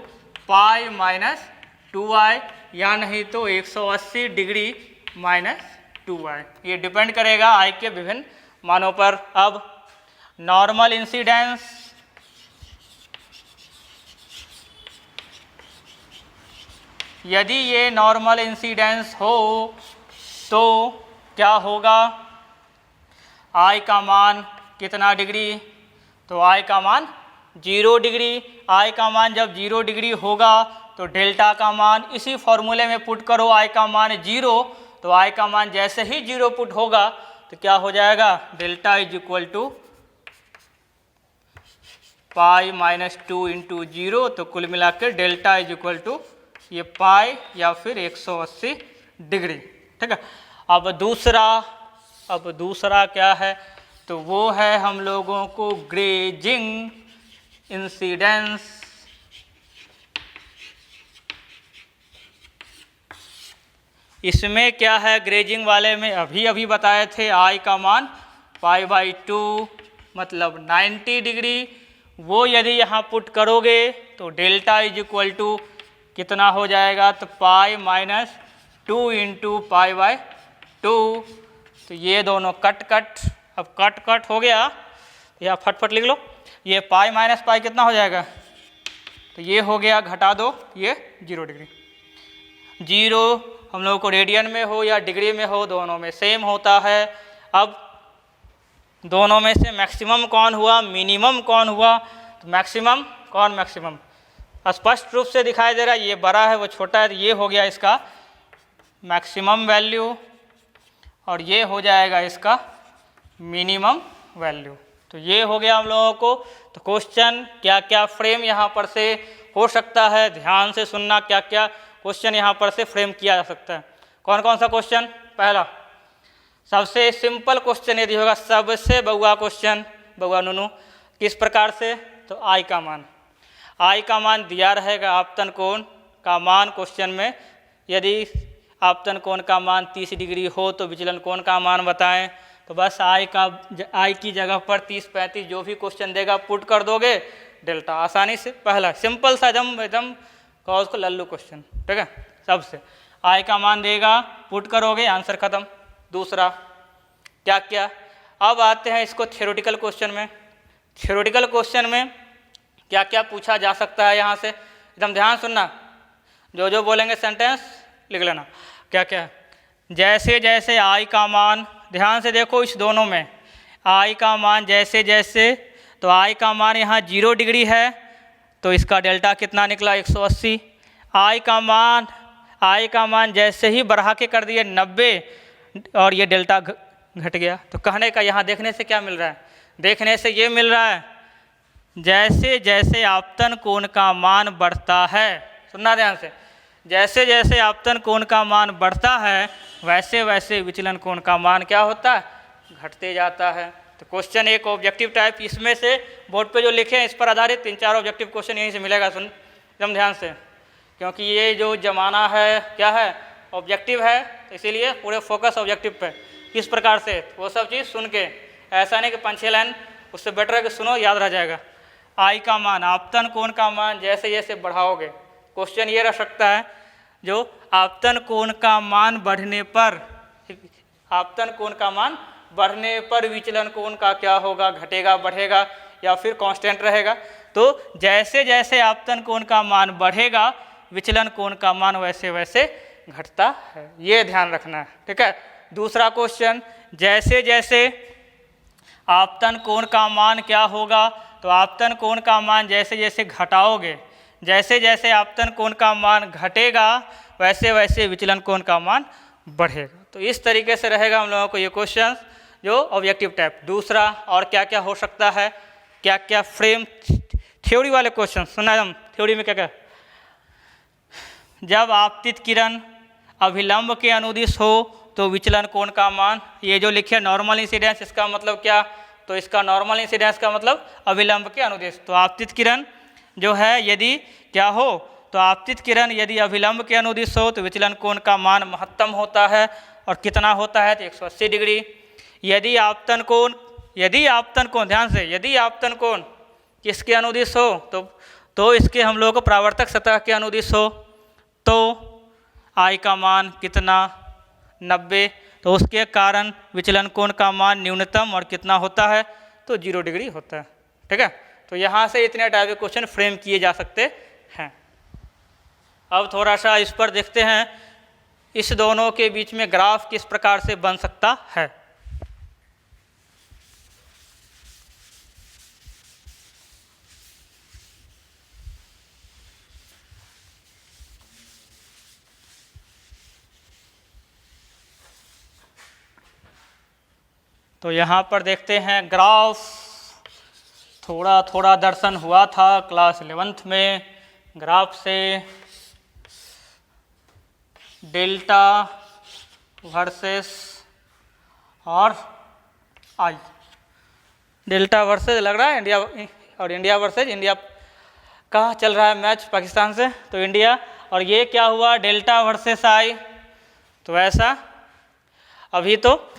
pi minus 2i या नहीं तो 180 डिग्री माइनस 2i। ये डिपेंड करेगा आई के विभिन्न मानों पर। अब नॉर्मल इंसिडेंस, यदि ये नॉर्मल इंसिडेंस हो तो क्या होगा, आई का कितना कितना डिग्री, तो आई का मान 0 डिग्री। आई का मान जब 0 डिग्री होगा तो डेल्टा का मान इसी फॉर्मूले में पुट करो, आई का मान 0, तो आई का मान जैसे ही 0 पुट होगा तो क्या हो जाएगा, delta is equal to pi minus 2 into 0। तो कुल मिलाकर डेल्टा इज इक्वल टू ये पाई या फिर 180 डिग्री, ठीक है। अब दूसरा क्या है, तो वो है हम लोगों को ग्रेजिंग इंसिडेंस। इसमें क्या है, ग्रेजिंग वाले में अभी बताए थे आई का मान π/2 मतलब 90 डिग्री। वो यदि यहाँ पुट करोगे तो डेल्टा इज इक्वल टू कितना हो जाएगा, तो पाई माइनस 2 इंटू π/2। तो ये दोनों कट अब कट हो गया, या फटफट लिख लो, ये पाई माइनस पाई कितना हो जाएगा, तो ये हो गया, घटा दो ये 0 डिग्री। 0 हम लोगों को रेडियन में हो या डिग्री में हो, दोनों में सेम होता है। अब दोनों में से मैक्सिमम कौन हुआ, मिनिमम कौन हुआ, तो मैक्सिमम कौन, मैक्सिमम स्पष्ट रूप से दिखाई दे रहा है, ये बड़ा है वो छोटा है, तो ये हो गया इसका मैक्सिमम वैल्यू और ये हो जाएगा इसका मिनिमम वैल्यू। तो ये हो गया हम लोगों को। तो क्वेश्चन क्या क्या फ्रेम यहाँ पर से हो सकता है, ध्यान से सुनना, क्या क्या क्वेश्चन यहाँ पर से फ्रेम किया जा सकता है। कौन कौन सा क्वेश्चन, पहला सबसे सिंपल क्वेश्चन यदि होगा, सबसे बउआ क्वेश्चन, बउआ नुनू, किस प्रकार से, तो आई का मान दिया रहेगा, आपतन कोण का मान क्वेश्चन में, यदि आपतन कोण का मान 30 डिग्री हो तो विचलन कोण का मान बताएं। तो बस आई की जगह पर 30-35 जो भी क्वेश्चन देगा पुट कर दोगे, डेल्टा आसानी से, पहला सिंपल सा एकदम कहो उसको लल्लू क्वेश्चन, ठीक है। सबसे आई का मान देगा, पुट करोगे, आंसर खत्म। दूसरा क्या क्या, अब आते हैं इसको थ्योरेटिकल क्वेश्चन में। थ्योरेटिकल क्वेश्चन में क्या क्या पूछा जा सकता है, यहाँ से एकदम ध्यान सुनना, जो बोलेंगे सेंटेंस लिख लेना। क्या क्या, जैसे जैसे आई का मान, ध्यान से देखो इस दोनों में आई का मान जैसे जैसे, तो आई का मान यहाँ 0 डिग्री है तो इसका डेल्टा कितना निकला, 180। आई का मान जैसे ही बढ़ा के कर दिए 90, और ये डेल्टा घट गया। तो कहने का यहाँ देखने से क्या मिल रहा है, देखने से ये मिल रहा है जैसे जैसे आपतन कोण का मान बढ़ता है, सुनना ध्यान से, जैसे जैसे आपतन कोण का मान बढ़ता है वैसे वैसे विचलन कोण का मान क्या होता है, घटते जाता है। तो क्वेश्चन एक ऑब्जेक्टिव टाइप, इसमें से बोर्ड पे जो लिखे हैं इस पर आधारित 3-4 ऑब्जेक्टिव क्वेश्चन यहीं से मिलेगा, सुन एकदम ध्यान से, क्योंकि ये जो ज़माना है क्या है, ऑब्जेक्टिव है, तो इसीलिए पूरे फोकस ऑब्जेक्टिव पे। किस प्रकार से, वो सब चीज़ सुन के, ऐसा नहीं कि 5-6 लाइन, उससे बेटर है कि सुनो, याद रह जाएगा। आई का मान, आपतन कोण का मान जैसे जैसे बढ़ाओगे, क्वेश्चन ये रह सकता है जो आपतन कोण का मान बढ़ने पर, आपतन कोण का मान बढ़ने पर विचलन कोण का क्या होगा, घटेगा, बढ़ेगा या फिर कांस्टेंट रहेगा। तो जैसे जैसे आपतन कोण का मान बढ़ेगा विचलन कोण का मान वैसे वैसे घटता है, ये ध्यान रखना है, ठीक है। दूसरा क्वेश्चन, जैसे जैसे आपतन कोण का मान क्या होगा, तो आपतन कोण का मान जैसे जैसे घटाओगे, जैसे जैसे आपतन कोण का मान घटेगा वैसे वैसे विचलन कोण का मान बढ़ेगा। तो इस तरीके से रहेगा हम लोगों को ये क्वेश्चन जो ऑब्जेक्टिव टाइप। दूसरा और क्या क्या हो सकता है, क्या क्या फ्रेम थ्योरी वाले क्वेश्चन सुना हम, थ्योरी में क्या क्या, जब आपतित किरण अभिलंब के अनुदिश हो तो विचलन कोण का मान, ये जो लिखे नॉर्मल इंसिडेंस, इसका मतलब क्या, तो इसका नॉर्मल इंसिडेंस का मतलब अभिलंब के अनुदिश। तो आपतित किरण जो है यदि क्या हो, तो आपतित किरण यदि अभिलंब के अनुदिश हो तो विचलन कोण का मान महत्तम होता है, और कितना होता है, तो 180 डिग्री। यदि आपतन कोण ध्यान से, यदि आपतन कोण किसके अनुदिश हो, तो इसके हम लोगों को परावर्तक सतह के अनुदिश हो, तो आई का मान कितना, 90। तो उसके कारण विचलन कोण का मान न्यूनतम और कितना होता है, तो 0 डिग्री होता है, ठीक है। तो यहाँ से इतने टाइप के क्वेश्चन फ्रेम किए जा सकते हैं। अब थोड़ा सा इस पर देखते हैं, इस दोनों के बीच में ग्राफ किस प्रकार से बन सकता है। तो यहाँ पर देखते हैं ग्राफ, थोड़ा थोड़ा दर्शन हुआ था क्लास 11th में, ग्राफ से डेल्टा वर्सेस और आई, डेल्टा वर्सेस लग रहा है इंडिया, और इंडिया वर्सेस इंडिया का चल रहा है मैच पाकिस्तान से, तो इंडिया, और ये क्या हुआ, डेल्टा वर्सेस आई। तो ऐसा अभी तो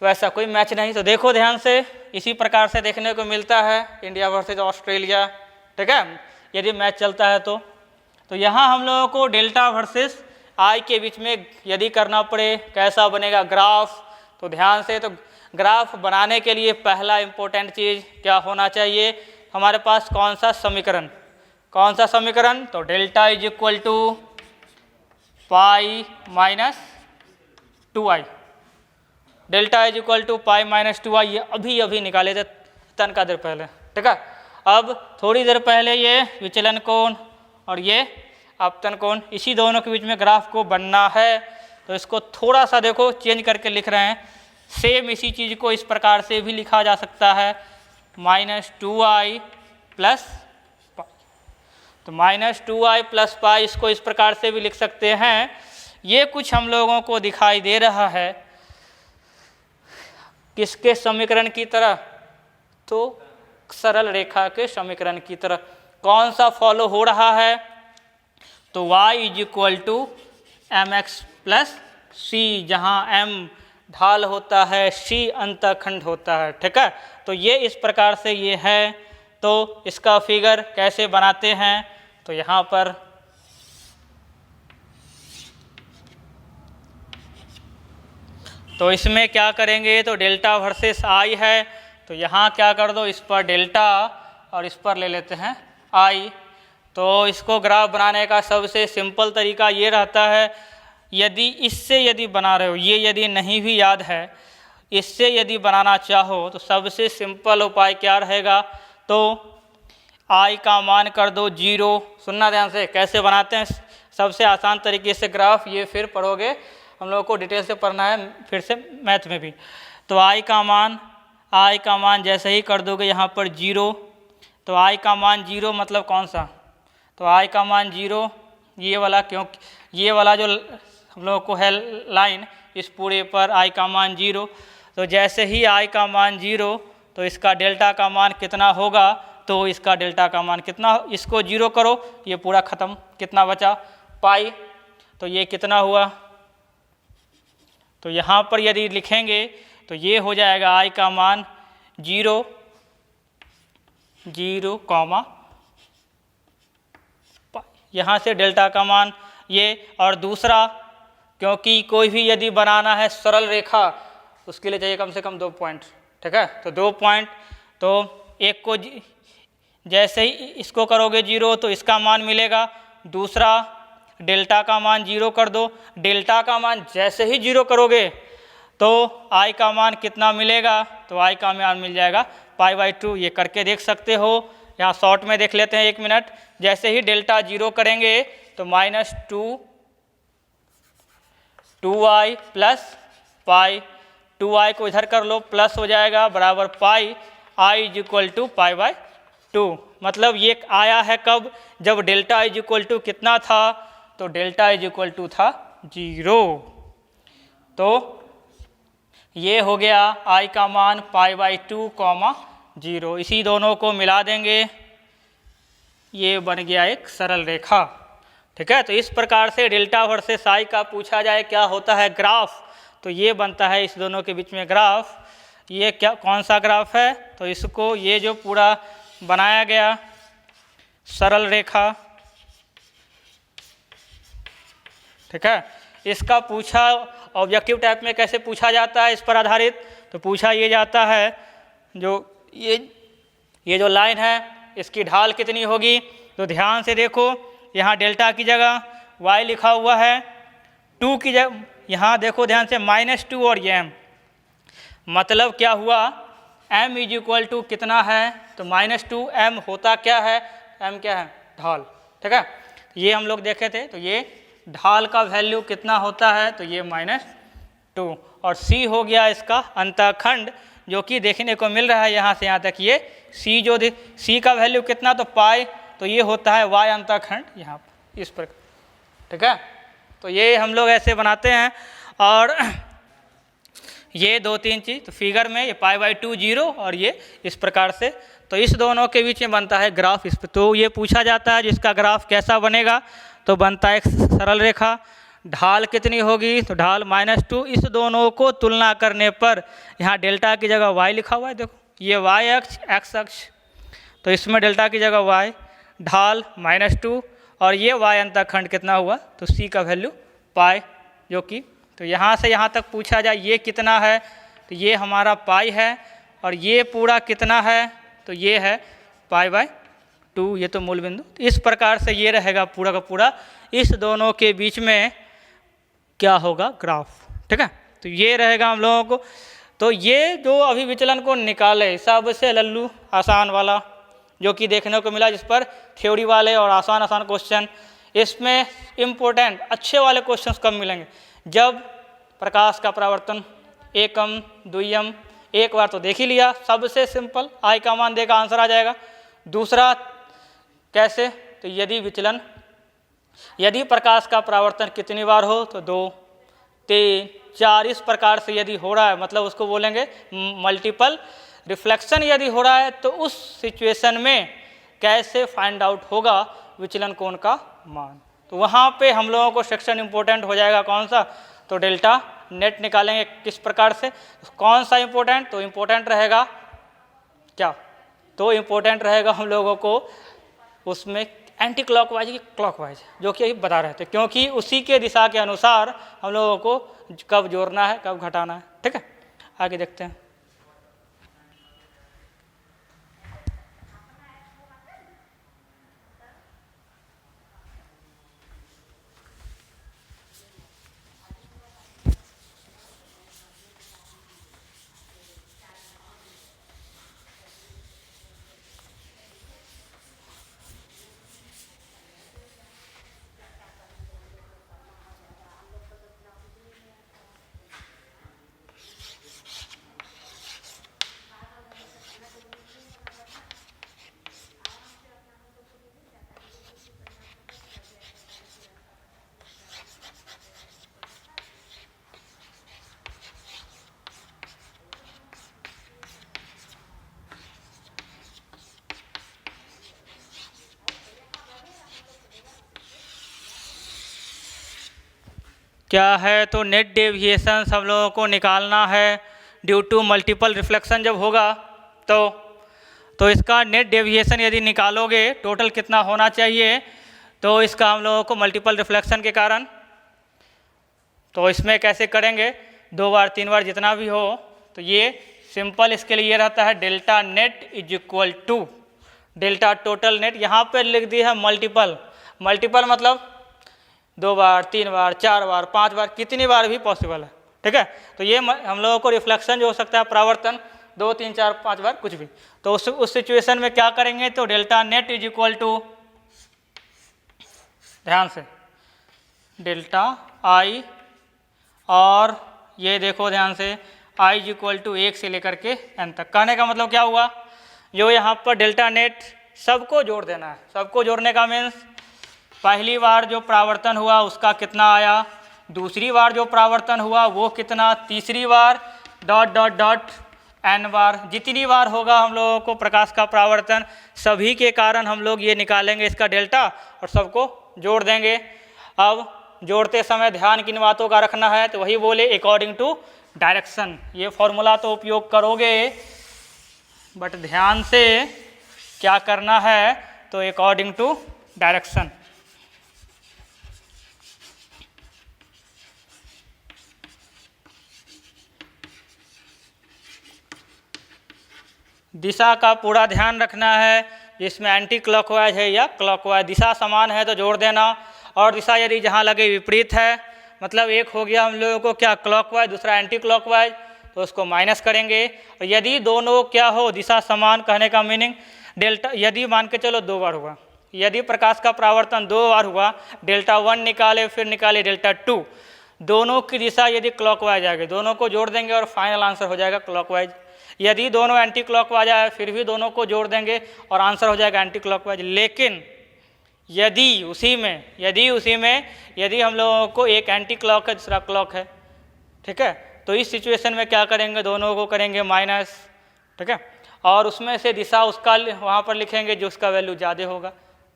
वैसा कोई मैच नहीं, तो देखो ध्यान से, इसी प्रकार से देखने को मिलता है इंडिया वर्सेस ऑस्ट्रेलिया, ठीक है, यदि मैच चलता है तो यहाँ हम लोगों को डेल्टा वर्सेस आई के बीच में यदि करना पड़े, कैसा बनेगा ग्राफ। तो ध्यान से, तो ग्राफ बनाने के लिए पहला इंपॉर्टेंट चीज़ क्या होना चाहिए, हमारे पास कौन सा समीकरण, तो delta is equal to pi minus 2i, delta is equal to pi minus 2i, ये अभी निकाले थे तनका देर पहले, ठीक है। अब थोड़ी देर पहले ये विचलन कोण और ये आपतन कोण, इसी दोनों के बीच में ग्राफ को बनना है। तो इसको थोड़ा सा देखो चेंज करके लिख रहे हैं, सेम इसी चीज़ को इस प्रकार से भी लिखा जा सकता है, -2i प्लस पाई, तो -2i प्लस पाई, इसको इस प्रकार से भी लिख सकते हैं। ये कुछ हम लोगों को दिखाई दे रहा है किसके समीकरण की तरह, तो सरल रेखा के समीकरण की तरह। कौन सा फॉलो हो रहा है, तो y is equal to mx plus C, जहाँ m ढाल होता है, c अंतःखंड होता है, ठीक है। तो ये इस प्रकार से ये है। तो इसका फिगर कैसे बनाते हैं, तो यहाँ पर तो इसमें क्या करेंगे, तो डेल्टा वर्सेस आई है, तो यहाँ क्या कर दो, इस पर डेल्टा और इस पर ले लेते हैं आई। तो इसको ग्राफ बनाने का सबसे सिंपल तरीका ये रहता है, यदि बना रहे हो, ये यदि नहीं भी याद है, इससे यदि बनाना चाहो तो सबसे सिंपल उपाय क्या रहेगा, तो आई का मान कर दो 0। सुनना ध्यान से, कैसे बनाते हैं सबसे आसान तरीके से ग्राफ, ये फिर पढ़ोगे हम लोगों को डिटेल से पढ़ना है फिर से मैथ में भी। तो आई का मान जैसे ही कर दोगे यहाँ पर 0, तो आई का मान 0 मतलब कौन सा, तो आई का मान 0 ये वाला, क्योंकि ये वाला जो हम लोगों को है लाइन, इस पूरे पर आई का मान 0। तो जैसे ही आई का मान 0 तो इसका डेल्टा का मान कितना होगा, तो इसका डेल्टा का मान कितना, इसको 0 करो ये पूरा ख़त्म, कितना बचा पाई, तो ये कितना हुआ, तो यहाँ पर यदि लिखेंगे तो ये हो जाएगा आई का मान 0, 0, यहाँ से डेल्टा का मान ये। और दूसरा, क्योंकि कोई भी यदि बनाना है सरल रेखा, उसके लिए चाहिए कम से कम 2 पॉइंट, ठीक है। तो 2 पॉइंट, तो एक को जैसे ही इसको करोगे 0 तो इसका मान मिलेगा, दूसरा डेल्टा का मान 0 कर दो, डेल्टा का मान जैसे ही 0 करोगे तो आई का मान कितना मिलेगा, तो आई का मान मिल जाएगा π/2। ये करके देख सकते हो, यहाँ शॉर्ट में देख लेते हैं 1 मिनट। जैसे ही डेल्टा 0 करेंगे तो -2y प्लस पाई, 2y को इधर कर लो, प्लस हो जाएगा बराबर पाई, i = π/2। मतलब ये आया है कब, जब डेल्टा = कितना था, तो डेल्टा = था 0। तो ये हो गया i का मान π/2, 0। इसी दोनों को मिला देंगे, ये बन गया एक सरल रेखा, ठीक है। तो इस प्रकार से डेल्टा वर्सेस आई का पूछा जाए क्या होता है ग्राफ, तो ये बनता है इस दोनों के बीच में ग्राफ। ये क्या, कौन सा ग्राफ है, तो इसको ये जो पूरा बनाया गया सरल रेखा, ठीक है, इसका पूछा ऑब्जेक्टिव टाइप में कैसे पूछा जाता है इस पर आधारित, तो पूछा ये जाता है जो ये जो लाइन है इसकी ढाल कितनी होगी, तो ध्यान से देखो यहाँ डेल्टा की जगह y लिखा हुआ है, 2 की जगह यहाँ देखो ध्यान से -2 और ये m, मतलब क्या हुआ, m = कितना है, तो -2m होता क्या है, m क्या है ढाल, ठीक है। ये हम लोग देखे थे, तो ये ढाल का वैल्यू कितना होता है, तो ये -2, और c हो गया इसका अंतःखंड जो कि देखने को मिल रहा है यहाँ से यहाँ तक, ये c जो c का वैल्यू कितना, तो पाई, तो ये होता है y अंतःखंड यहाँ इस पर, ठीक है। तो ये हम लोग ऐसे बनाते हैं, और ये 2-3 चीज़, तो फिगर में ये π/2 0 और ये इस प्रकार से, तो इस दोनों के बीच में बनता है ग्राफ। इस पर तो ये पूछा जाता है जिसका ग्राफ कैसा बनेगा, तो बनता है एक सरल रेखा, ढाल कितनी होगी, तो ढाल -2। इस दोनों को तुलना करने पर यहाँ डेल्टा की जगह y लिखा हुआ है, देखो ये y अक्ष x अक्ष, तो इसमें डेल्टा की जगह y, ढाल -2 और ये y अंतःखंड कितना हुआ, तो c का वैल्यू पाई, जो कि तो यहाँ से यहाँ तक पूछा जाए ये कितना है, तो ये हमारा पाई है, और ये पूरा कितना है, तो ये है π/2, ये तो मूल बिंदु। तो इस प्रकार से ये रहेगा पूरा का पूरा, इस दोनों के बीच में क्या होगा ग्राफ, ठीक है। तो ये रहेगा हम लोगों को। तो ये जो अभी विचलन को निकाले, सबसे लल्लू आसान वाला जो कि देखने को मिला, जिस पर थ्योरी वाले और आसान क्वेश्चन, इसमें इम्पोर्टेंट अच्छे वाले क्वेश्चंस कब मिलेंगे, जब प्रकाश का परावर्तन एकम द्वियम, एक बार तो देख ही लिया, सबसे सिंपल आई का मान देगा आंसर आ जाएगा। दूसरा कैसे, तो यदि प्रकाश का परावर्तन कितनी बार हो, तो 2, 3, 4 इस प्रकार से यदि हो रहा है, मतलब उसको बोलेंगे मल्टीपल रिफ्लेक्शन यदि हो रहा है, तो उस सिचुएशन में कैसे फाइंड आउट होगा विचलन कोण का मान। तो वहाँ पे हम लोगों को सेक्शन इम्पोर्टेंट हो जाएगा कौन सा, तो डेल्टा नेट निकालेंगे किस प्रकार से, कौन सा इम्पोर्टेंट, तो इम्पोर्टेंट रहेगा क्या, तो इम्पोर्टेंट रहेगा हम लोगों को उसमें एंटी क्लॉकवाइज की क्लॉकवाइज, जो कि अभी बता रहे थे, क्योंकि उसी के दिशा के अनुसार हम लोगों को कब जोड़ना है कब घटाना है, ठीक है। आगे देखते हैं। क्या है, तो नेट डेविएशन हम लोगों को निकालना है ड्यू टू मल्टीपल रिफ्लेक्शन जब होगा तो इसका नेट डेविएशन यदि निकालोगे टोटल कितना होना चाहिए, तो इसका हम लोगों को मल्टीपल रिफ्लेक्शन के कारण, तो इसमें कैसे करेंगे, 2 बार 3 बार जितना भी हो, तो ये सिंपल इसके लिए रहता है delta net is equal to delta total net. यहाँ पर लिख दिया है मल्टीपल, मल्टीपल मतलब 2 बार 3 बार 4 बार 5 बार, कितनी बार भी पॉसिबल है, ठीक है। तो ये हम लोगों को रिफ्लेक्शन जो हो सकता है परावर्तन 2 3 4 5 बार कुछ भी, तो उस सिचुएशन में क्या करेंगे, तो delta net is equal to, ध्यान से, डेल्टा आई, और ये देखो ध्यान से, आई इज इक्वल टू 1 से लेकर के n तक। कहने का मतलब क्या हुआ, जो यहाँ पर डेल्टा नेट सबको जोड़ देना है, सबको जोड़ने का मीन्स पहली बार जो परावर्तन हुआ उसका कितना आया, दूसरी बार जो परावर्तन हुआ वो कितना, तीसरी बार डॉट डॉट डॉट n बार, जितनी बार होगा हम लोगों को प्रकाश का परावर्तन, सभी के कारण हम लोग ये निकालेंगे इसका डेल्टा और सबको जोड़ देंगे। अब जोड़ते समय ध्यान किन बातों का रखना है, तो वही बोले अकॉर्डिंग टू डायरेक्शन। ये फॉर्मूला तो उपयोग करोगे बट ध्यान से क्या करना है, तो अकॉर्डिंग टू डायरेक्शन। दिशा का पूरा ध्यान रखना है, जिसमें एंटी क्लॉकवाइज है या क्लॉकवाइज, दिशा समान है तो जोड़ देना, और दिशा यदि जहाँ लगे विपरीत है, मतलब एक हो गया हम लोगों को क्या क्लॉकवाइज, दूसरा एंटी क्लॉकवाइज, तो उसको माइनस करेंगे। और यदि दोनों क्या हो, दिशा समान, कहने का मीनिंग डेल्टा, यदि मान के चलो 2 बार हुआ, यदि प्रकाश का परावर्तन 2 बार हुआ, डेल्टा 1 निकाले फिर निकाले डेल्टा 2, दोनों की दिशा यदि क्लॉकवाइज आ गई, दोनों को जोड़ देंगे और फाइनल आंसर हो जाएगा क्लॉकवाइज। यदि दोनों एंटी क्लॉकवाइज आए फिर भी दोनों को जोड़ देंगे और आंसर हो जाएगा एंटी क्लॉकवाइज। लेकिन यदि उसी में यदि हम लोगों को एक एंटी क्लॉक है दूसरा क्लॉक है, ठीक है, तो इस सिचुएशन में क्या करेंगे, दोनों को करेंगे माइनस, ठीक है, और उसमें से दिशा उसका वहाँ पर लिखेंगे जो उसका वैल्यू ज़्यादा होगा,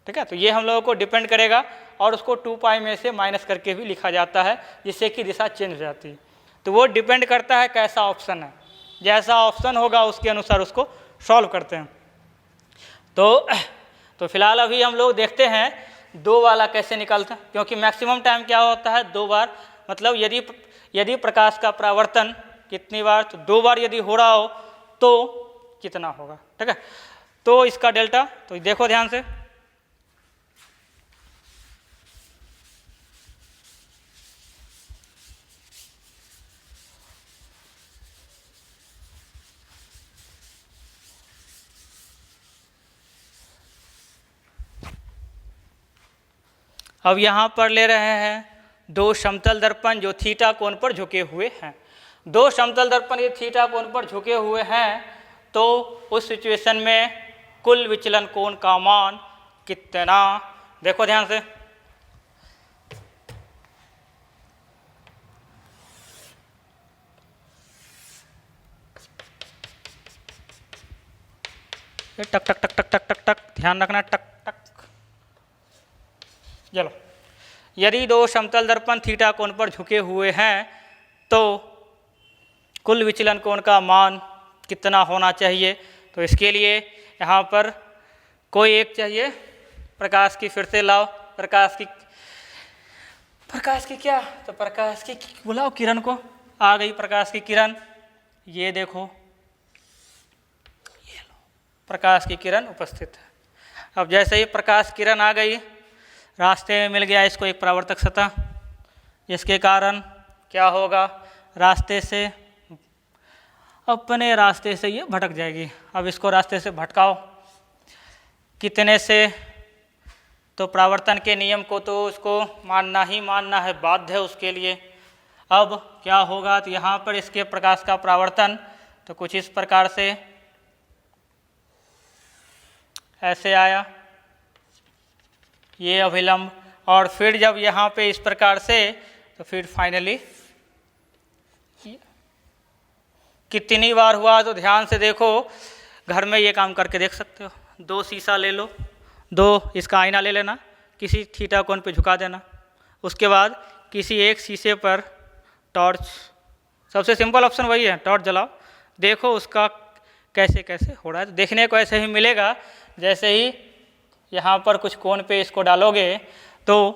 ठीक है। तो ये हम लोगों को डिपेंड करेगा, और उसको 2 पाई में से माइनस करके भी लिखा जाता है, जिससे कि दिशा चेंज हो जाती है। तो वो डिपेंड करता है कैसा ऑप्शन है, जैसा ऑप्शन होगा उसके अनुसार उसको सॉल्व करते हैं। तो फिलहाल अभी हम लोग देखते हैं 2 वाला कैसे निकलता है, क्योंकि मैक्सिमम टाइम क्या होता है 2 बार, मतलब यदि प्रकाश का परावर्तन कितनी बार, तो 2 बार यदि हो रहा हो तो कितना होगा, ठीक है। तो इसका डेल्टा, तो देखो ध्यान से, अब यहाँ पर ले रहे हैं 2 समतल दर्पण जो थीटा कोण पर झुके हुए हैं। 2 समतल दर्पण ये थीटा कोण पर झुके हुए हैं, तो उस सिचुएशन में कुल विचलन कोण का मान कितना, देखो ध्यान से, टक टक टक टक टक टक टक, ध्यान रखना, टक टक। चलो, यदि 2 समतल दर्पण थीटा कोण पर झुके हुए हैं तो कुल विचलन कोण का मान कितना होना चाहिए, तो इसके लिए यहाँ पर कोई एक चाहिए, प्रकाश की फिर से लाओ, प्रकाश की क्या, तो प्रकाश की बुलाओ किरण को, आ गई प्रकाश की किरण, ये देखो, ये लो प्रकाश की किरण उपस्थित है। अब जैसे ही प्रकाश किरण आ गई, रास्ते में मिल गया इसको एक परावर्तक सतह, जिसके कारण क्या होगा, रास्ते से, अपने रास्ते से ये भटक जाएगी। अब इसको रास्ते से भटकाओ, कितने से, तो परावर्तन के नियम को तो उसको मानना ही मानना है, बाध्य है उसके लिए। अब क्या होगा, तो यहाँ पर इसके प्रकाश का परावर्तन तो कुछ इस प्रकार से ऐसे आया, ये अभिलंब, और फिर जब यहाँ पे इस प्रकार से, तो फिर फाइनली कितनी बार हुआ, तो ध्यान से देखो, घर में ये काम करके देख सकते हो। 2 शीशा ले लो, 2 इसका आईना ले लेना, किसी थीटा कोण पे झुका देना, उसके बाद किसी एक शीशे पर टॉर्च, सबसे सिंपल ऑप्शन वही है, टॉर्च जलाओ, देखो उसका कैसे कैसे हो रहा है। तो देखने को ऐसे ही मिलेगा, जैसे ही यहाँ पर कुछ कोण पे इसको डालोगे तो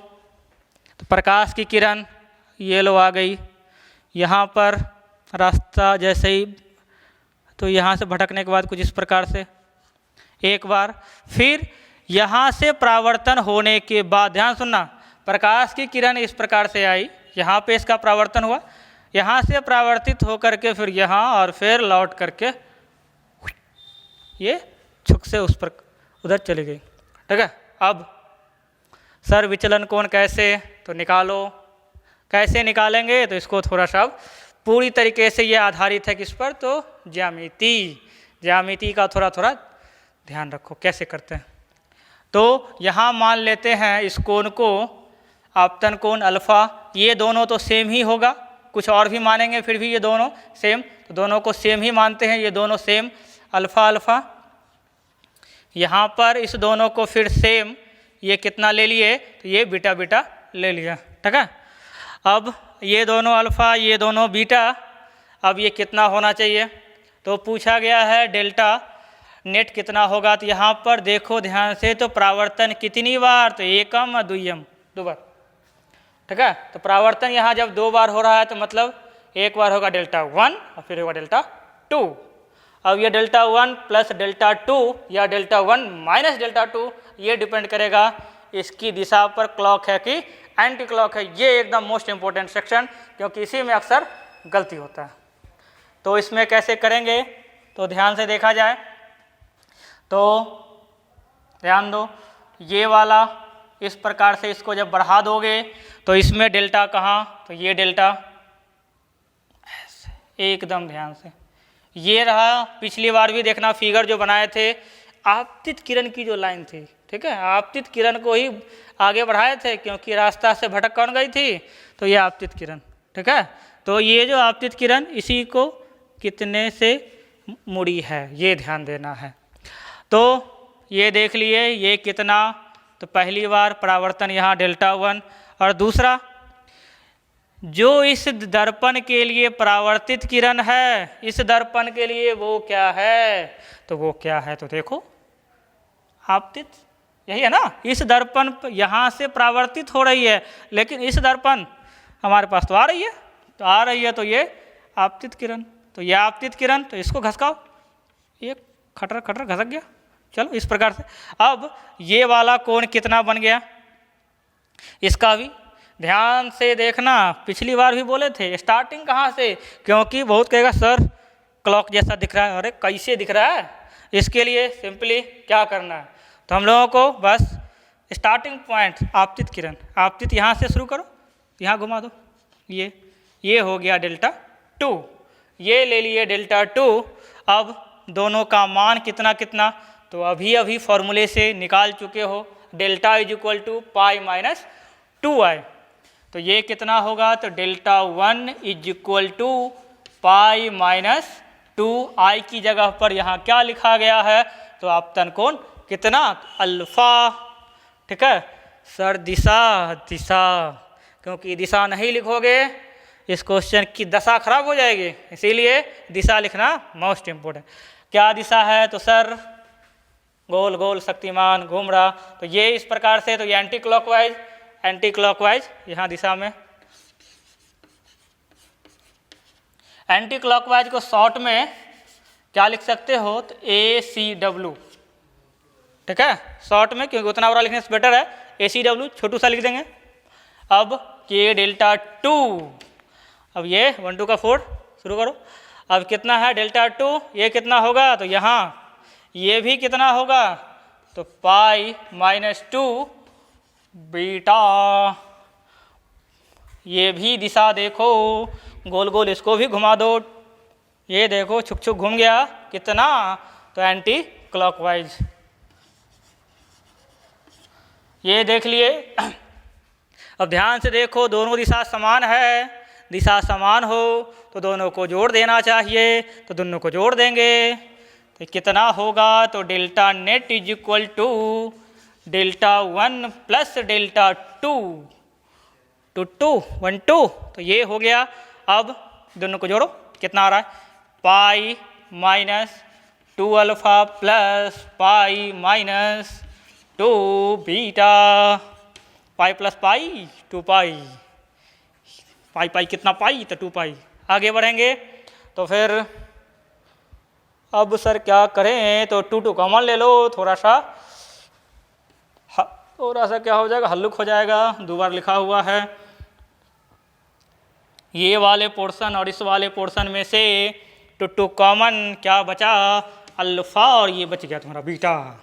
प्रकाश की किरण ये लो आ गई, यहाँ पर रास्ता जैसे ही, तो यहाँ से भटकने के बाद कुछ इस प्रकार से एक बार, फिर यहाँ से परावर्तन होने के बाद, ध्यान सुनना, प्रकाश की किरण इस प्रकार से आई, यहाँ पे इसका परावर्तन हुआ, यहाँ से परावर्तित होकर के फिर यहाँ और फिर लौट करके ये छुक से उस पर उधर चली गई। ठीक है, अब सर विचलन कोण कैसे, तो निकालो, कैसे निकालेंगे, तो इसको थोड़ा सा पूरी तरीके से ये आधारित है किस पर, तो ज्यामिति का थोड़ा थोड़ा ध्यान रखो कैसे करते हैं। तो यहाँ मान लेते हैं इस कोण को आपतन कोण अल्फा, ये दोनों तो सेम ही होगा, कुछ और भी मानेंगे फिर भी ये दोनों सेम, तो दोनों को सेम ही मानते हैं, ये दोनों सेम अल्फा अल्फा। यहाँ पर इस दोनों को फिर सेम, ये कितना ले लिए, तो ये बीटा बीटा ले लिया। ठीक है, अब ये दोनों अल्फा ये दोनों बीटा, अब ये कितना होना चाहिए, तो पूछा गया है डेल्टा नेट कितना होगा। तो यहाँ पर देखो ध्यान से, तो परावर्तन कितनी बार, तो एकम और द्वियम, दो बार। ठीक है, तो परावर्तन यहाँ जब दो बार हो रहा है तो मतलब एक बार होगा डेल्टा 1 और फिर होगा डेल्टा 2। अब ये डेल्टा 1 प्लस डेल्टा 2 या डेल्टा 1 माइनस डेल्टा 2, ये डिपेंड करेगा इसकी दिशा पर, क्लॉक है कि एंटी क्लॉक है। ये एकदम मोस्ट इंपॉर्टेंट सेक्शन, क्योंकि इसी में अक्सर गलती होता है। तो इसमें कैसे करेंगे, तो ध्यान से देखा जाए तो ध्यान दो, ये वाला इस प्रकार से इसको जब बढ़ा दोगे तो इसमें डेल्टा कहाँ, तो ये डेल्टा एकदम ध्यान से, ये रहा। पिछली बार भी देखना फिगर जो बनाए थे, आपतित किरण की जो लाइन थी, ठीक है, आपतित किरण को ही आगे बढ़ाए थे, क्योंकि रास्ता से भटक कौन गई थी, तो ये आपतित किरण। ठीक है, तो ये जो आपतित किरण इसी को कितने से मुड़ी है, ये ध्यान देना है। तो ये देख लिए ये कितना, तो पहली बार परावर्तन यहाँ डेल्टा 1, और दूसरा जो इस दर्पण के लिए परावर्तित किरण है, इस दर्पण के लिए वो क्या है, तो वो क्या है, तो देखो आपतित, यही है ना, इस दर्पण यहाँ से परावर्तित हो रही है, लेकिन इस दर्पण हमारे पास तो आ रही है, तो ये आपतित किरण, तो ये आपतित किरण, तो इसको घसकाओ, ये खटर खटर घसक गया। चलो इस प्रकार से, अब ये वाला कोण कितना बन गया, इसका भी ध्यान से देखना। पिछली बार भी बोले थे स्टार्टिंग कहाँ से, क्योंकि बहुत कहेगा सर क्लॉक जैसा दिख रहा है, अरे कैसे दिख रहा है, इसके लिए सिंपली क्या करना है, तो हम लोगों को बस स्टार्टिंग पॉइंट आपतित किरण, आपतित यहाँ से शुरू करो, यहाँ घुमा दो, ये हो गया डेल्टा 2, ये ले लिए डेल्टा 2। अब दोनों का मान कितना कितना, तो अभी फॉर्मूले से निकाल चुके हो, delta is equal to pi minus 2i, तो ये कितना होगा, तो delta 1 is equal to pi minus 2i की जगह पर यहाँ क्या लिखा गया है, तो आपतन कोण कितना, अल्फा। ठीक है सर, दिशा, क्योंकि दिशा नहीं लिखोगे इस क्वेश्चन की दशा खराब हो जाएगी, इसीलिए दिशा लिखना मोस्ट इम्पोर्टेंट। क्या दिशा है, तो सर गोल गोल शक्तिमान घूम रहा, तो ये इस प्रकार से, तो ये एंटी क्लॉकवाइज यहाँ दिशा में, एंटी क्लॉकवाइज को शॉर्ट में क्या लिख सकते हो, तो ACW। ठीक है, शॉर्ट में, क्योंकि उतना बड़ा लिखने से बेटर है, ACW छोटू सा लिख देंगे। अब K डेल्टा 2, अब ये 1 2 का 4 शुरू करो, अब कितना है डेल्टा 2, ये कितना होगा, तो यहाँ ये भी कितना होगा, तो पाई माइनस 2 बीटा, ये भी दिशा देखो, गोल गोल इसको भी घुमा दो, ये देखो छुक छुक घूम गया, कितना, तो एंटी क्लॉकवाइज, ये देख लिए। अब ध्यान से देखो, दोनों दिशा समान है, दिशा समान हो तो दोनों को जोड़ देना चाहिए, तो दोनों को जोड़ देंगे, तो कितना होगा, तो delta net is equal to delta 1 plus delta 2, 2 1 2, तो ये हो गया। अब दोनों को जोड़ो, कितना आ रहा है, पाई minus 2 alpha plus pi minus 2 beta, pi plus pi 2 पाई, पाई पाई कितना पाई, तो 2 पाई। आगे बढ़ेंगे तो फिर अब सर क्या करें, तो 2 2 कॉमन ले लो, थोड़ा सा क्या हो जाएगा, हल्लुक हो जाएगा, 2 बार लिखा हुआ है। ये वाले पोर्शन और इस वाले पोर्शन में से 2 2 कॉमन, क्या बचा, अल्फा, और ये बच गया तुम्हारा बीटा।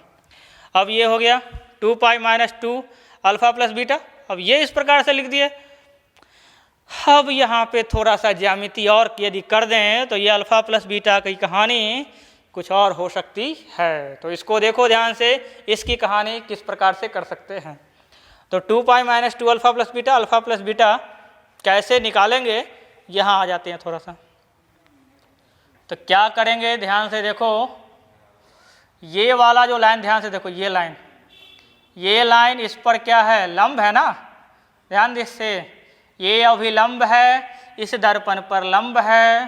अब ये हो गया 2 pi minus 2 alpha plus beta. अब ये इस प्रकार से लिख दिए। अब यहाँ पे थोड़ा सा ज्यामिति और यदि कर दें तो ये अल्फा प्लस बीटा की कहानी कुछ और हो सकती है। तो इसको देखो ध्यान से, इसकी कहानी किस प्रकार से कर सकते हैं। तो 2 pi minus 2 alpha plus beta कैसे निकालेंगे, यहाँ आ जाते हैं थोड़ा सा। तो क्या करेंगे, ध्यान से देखो, ये वाला जो लाइन ध्यान से देखो, ये लाइन इस पर क्या है, लंब है ना, ध्यान दे से, ये अभिलंब है, इस दर्पण पर लंब है,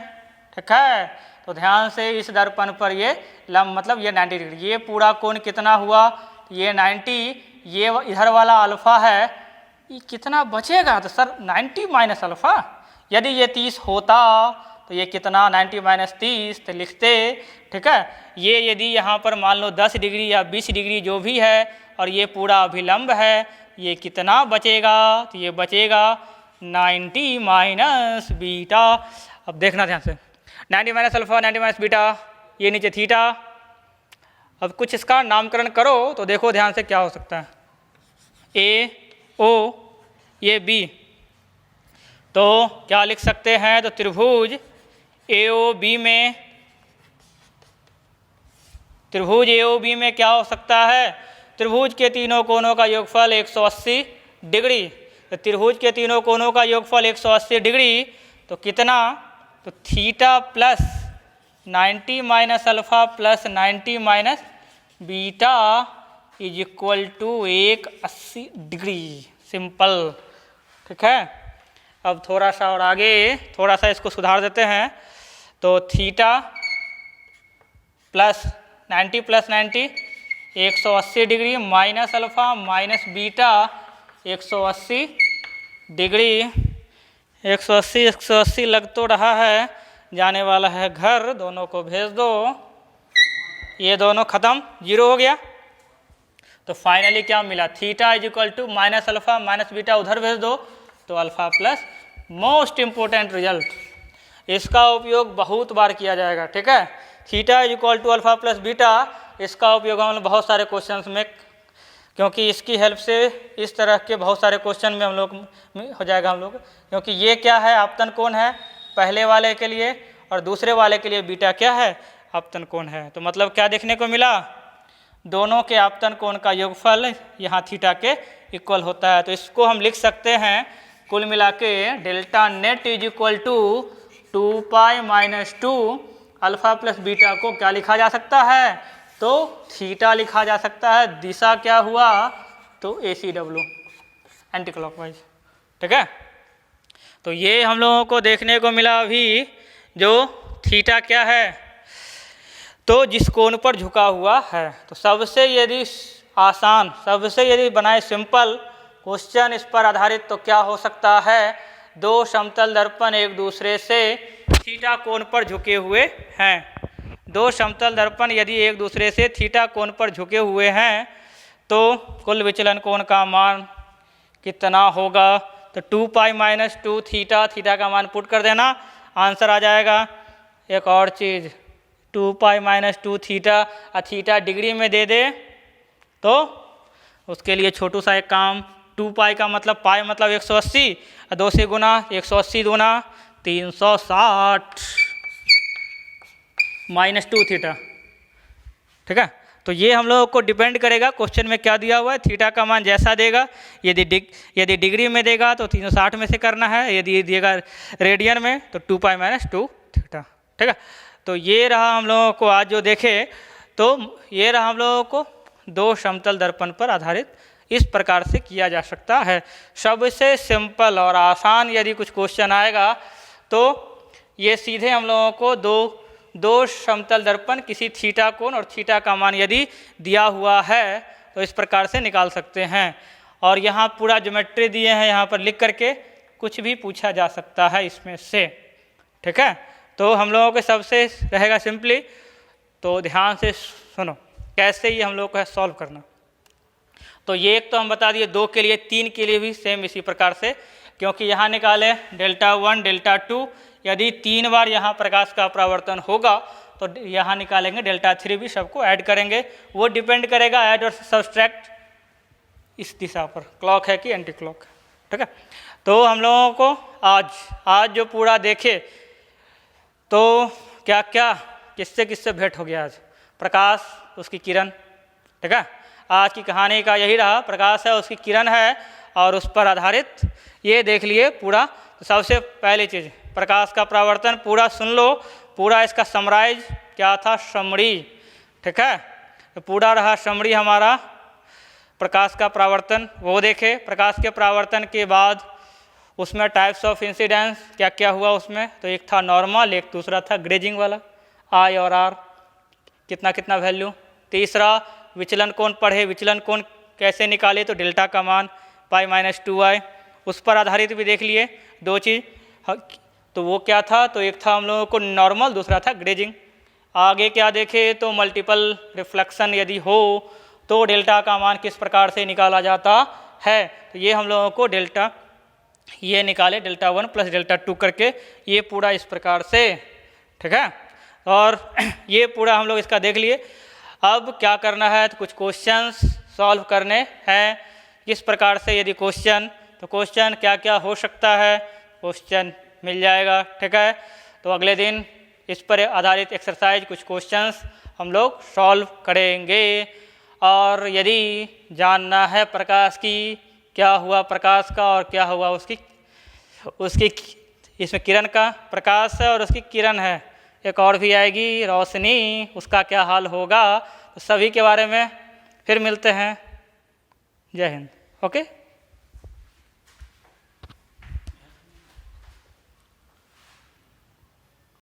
ठीक है। तो ध्यान से इस दर्पण पर ये लंब मतलब ये 90 डिग्री, ये पूरा कोण कितना हुआ, ये 90, ये इधर वाला अल्फा है, ये कितना बचेगा, तो सर 90 माइनस अल्फा, यदि ये 30 होता तो ये कितना 90 माइनस 30, तो लिखते, ठीक है। ये यदि यहाँ पर मान लो 10 डिग्री या 20 डिग्री जो भी है, और ये पूरा अभिलंब है, ये कितना बचेगा, तो ये बचेगा 90 माइनस बीटा। अब देखना ध्यान से, 90 माइनस अल्फा 90 माइनस बीटा, ये नीचे थीटा। अब कुछ इसका नामकरण करो तो देखो ध्यान से क्या हो सकता है, ए ओ ये बी, तो क्या लिख सकते हैं, तो त्रिभुज ए ओ बी में क्या हो सकता है, त्रिभुज के तीनों कोनों का योगफल 180 डिग्री। तो त्रिभुज के तीनों कोनों का योगफल 180 डिग्री, तो कितना, तो theta plus 90 minus alpha plus 90 minus beta is equal to 180 degree, simple, ठीक है। अब थोड़ा सा और आगे, थोड़ा सा इसको सुधार देते हैं। तो theta plus 90 180 degree minus alpha minus beta 180 degree, 180 लग तो रहा है, जाने वाला है घर, दोनों को भेज दो, ये दोनों खत्म, 0 हो गया। तो फाइनली क्या मिला, theta is equal to minus alpha minus beta उधर भेज दो, तो alpha plus, most important result, इसका उपयोग बहुत बार किया जाएगा, ठीक है। Theta is equal to alpha plus beta, इसका उपयोग हम लोग बहुत सारे क्वेश्चंस में, क्योंकि इसकी हेल्प से इस तरह के बहुत सारे क्वेश्चन में हम लोग हो जाएगा हम लोग, क्योंकि ये क्या है, आपतन कोण है पहले वाले के लिए, और दूसरे वाले के लिए बीटा क्या है, आपतन कोण है। तो मतलब क्या देखने को मिला, दोनों के आपतन कोण का योगफल यहाँ थीटा के इक्वल होता है। तो इसको हम लिख सकते हैं कुल मिला के delta net is equal to 2 pi minus 2 alpha plus beta को क्या लिखा जा सकता है, तो थीटा लिखा जा सकता है। दिशा क्या हुआ, तो ACW, एंटी क्लॉकवाइज, ठीक है। तो ये हम लोगों को देखने को मिला अभी, जो थीटा क्या है, तो जिस कोण पर झुका हुआ है। तो सबसे यदि आसान, सबसे यदि बनाए सिंपल क्वेश्चन इस पर आधारित, तो क्या हो सकता है, 2 समतल दर्पण एक दूसरे से थीटा कोण पर झुके हुए हैं। 2 समतल दर्पण यदि एक दूसरे से थीटा कोण पर झुके हुए हैं, तो कुल विचलन कोण का मान कितना होगा, तो 2 पाई माइनस 2 थीटा, थीटा का मान पुट कर देना, आंसर आ जाएगा। एक और चीज़, 2 pi minus 2 theta, theta degree में दे दे तो उसके लिए छोटू सा एक काम, 2 पाई का मतलब पाई मतलब 180, 2 से गुना, 180 गुना 360 माइनस 2 थीटा, ठीक है। तो ये हम लोगों को डिपेंड करेगा क्वेश्चन में क्या दिया हुआ है, थीटा का मान जैसा देगा, यदि डिग्री में देगा तो 360 में से करना है, यदि देगा रेडियन में तो 2 पाई माइनस 2 थीटा, ठीक है। तो ये रहा हम लोगों को आज जो देखे, तो ये रहा हम लोगों को 2 समतल दर्पण पर आधारित इस प्रकार से किया जा सकता है। सबसे सिंपल और आसान यदि कुछ क्वेश्चन आएगा तो ये सीधे हम लोगों को दो समतल दर्पण किसी थीटा कोण और थीटा का मान यदि दिया हुआ है तो इस प्रकार से निकाल सकते हैं। और यहाँ पूरा ज्योमेट्री दिए हैं, यहाँ पर लिख करके कुछ भी पूछा जा सकता है इसमें से, ठीक है। तो हम लोगों के सबसे रहेगा सिंपली, तो ध्यान से सुनो कैसे ये हम लोग को है सॉल्व करना। तो ये एक तो हम बता दिए 2 के लिए, 3 के लिए भी सेम इसी प्रकार से, क्योंकि यहाँ निकाले Δ1 Δ2, यदि 3 बार यहाँ प्रकाश का परावर्तन होगा तो यहाँ निकालेंगे Δ3 भी, सबको ऐड करेंगे। वो डिपेंड करेगा ऐड और सब्सट्रैक्ट इस दिशा पर, क्लॉक है कि एंटी क्लॉक, ठीक है। तो हम लोगों को आज जो पूरा देखे तो क्या क्या किससे किससे भेंट हो गया आज, प्रकाश उसकी किरण, ठीक है। आज की कहानी का यही रहा, प्रकाश है उसकी किरण है और उस पर आधारित ये देख लिए पूरा। तो सबसे पहली चीज़ प्रकाश का परावर्तन पूरा सुन लो, पूरा इसका समराइज क्या था, समरी, ठीक है। तो पूरा रहा समरी हमारा प्रकाश का परावर्तन, वो देखे। प्रकाश के परावर्तन के बाद उसमें टाइप्स ऑफ इंसिडेंस क्या क्या हुआ उसमें, तो एक था नॉर्मल, एक दूसरा था ग्रेजिंग वाला, आई और आर कितना कितना वैल्यू। तीसरा विचलन कोण पढ़े, विचलन कोण कैसे निकाले, तो डेल्टा का मान π-2i, उस पर आधारित भी देख लिए 2 चीज़। तो वो क्या था, तो एक था हम लोगों को नॉर्मल, दूसरा था ग्रेजिंग। आगे क्या देखे तो मल्टीपल रिफ्लेक्शन यदि हो तो डेल्टा का मान किस प्रकार से निकाला जाता है, तो ये हम लोगों को डेल्टा ये निकाले Δ1 + Δ2 करके, ये पूरा इस प्रकार से, ठीक है। और ये पूरा हम लोग इसका देख लिए। अब क्या करना है, तो कुछ क्वेश्चंस सॉल्व करने हैं। किस प्रकार से यदि क्वेश्चन, तो क्वेश्चन क्या क्या हो सकता है, क्वेश्चन मिल जाएगा, ठीक है। तो अगले दिन इस पर आधारित एक्सरसाइज कुछ क्वेश्चंस हम लोग सॉल्व करेंगे। और यदि जानना है प्रकाश की क्या हुआ प्रकाश का और क्या हुआ उसकी इसमें किरण का, प्रकाश है और उसकी किरण है, एक और भी आएगी रोशनी, उसका क्या हाल होगा, तो सभी के बारे में फिर मिलते हैं। जय हिंद। ओके।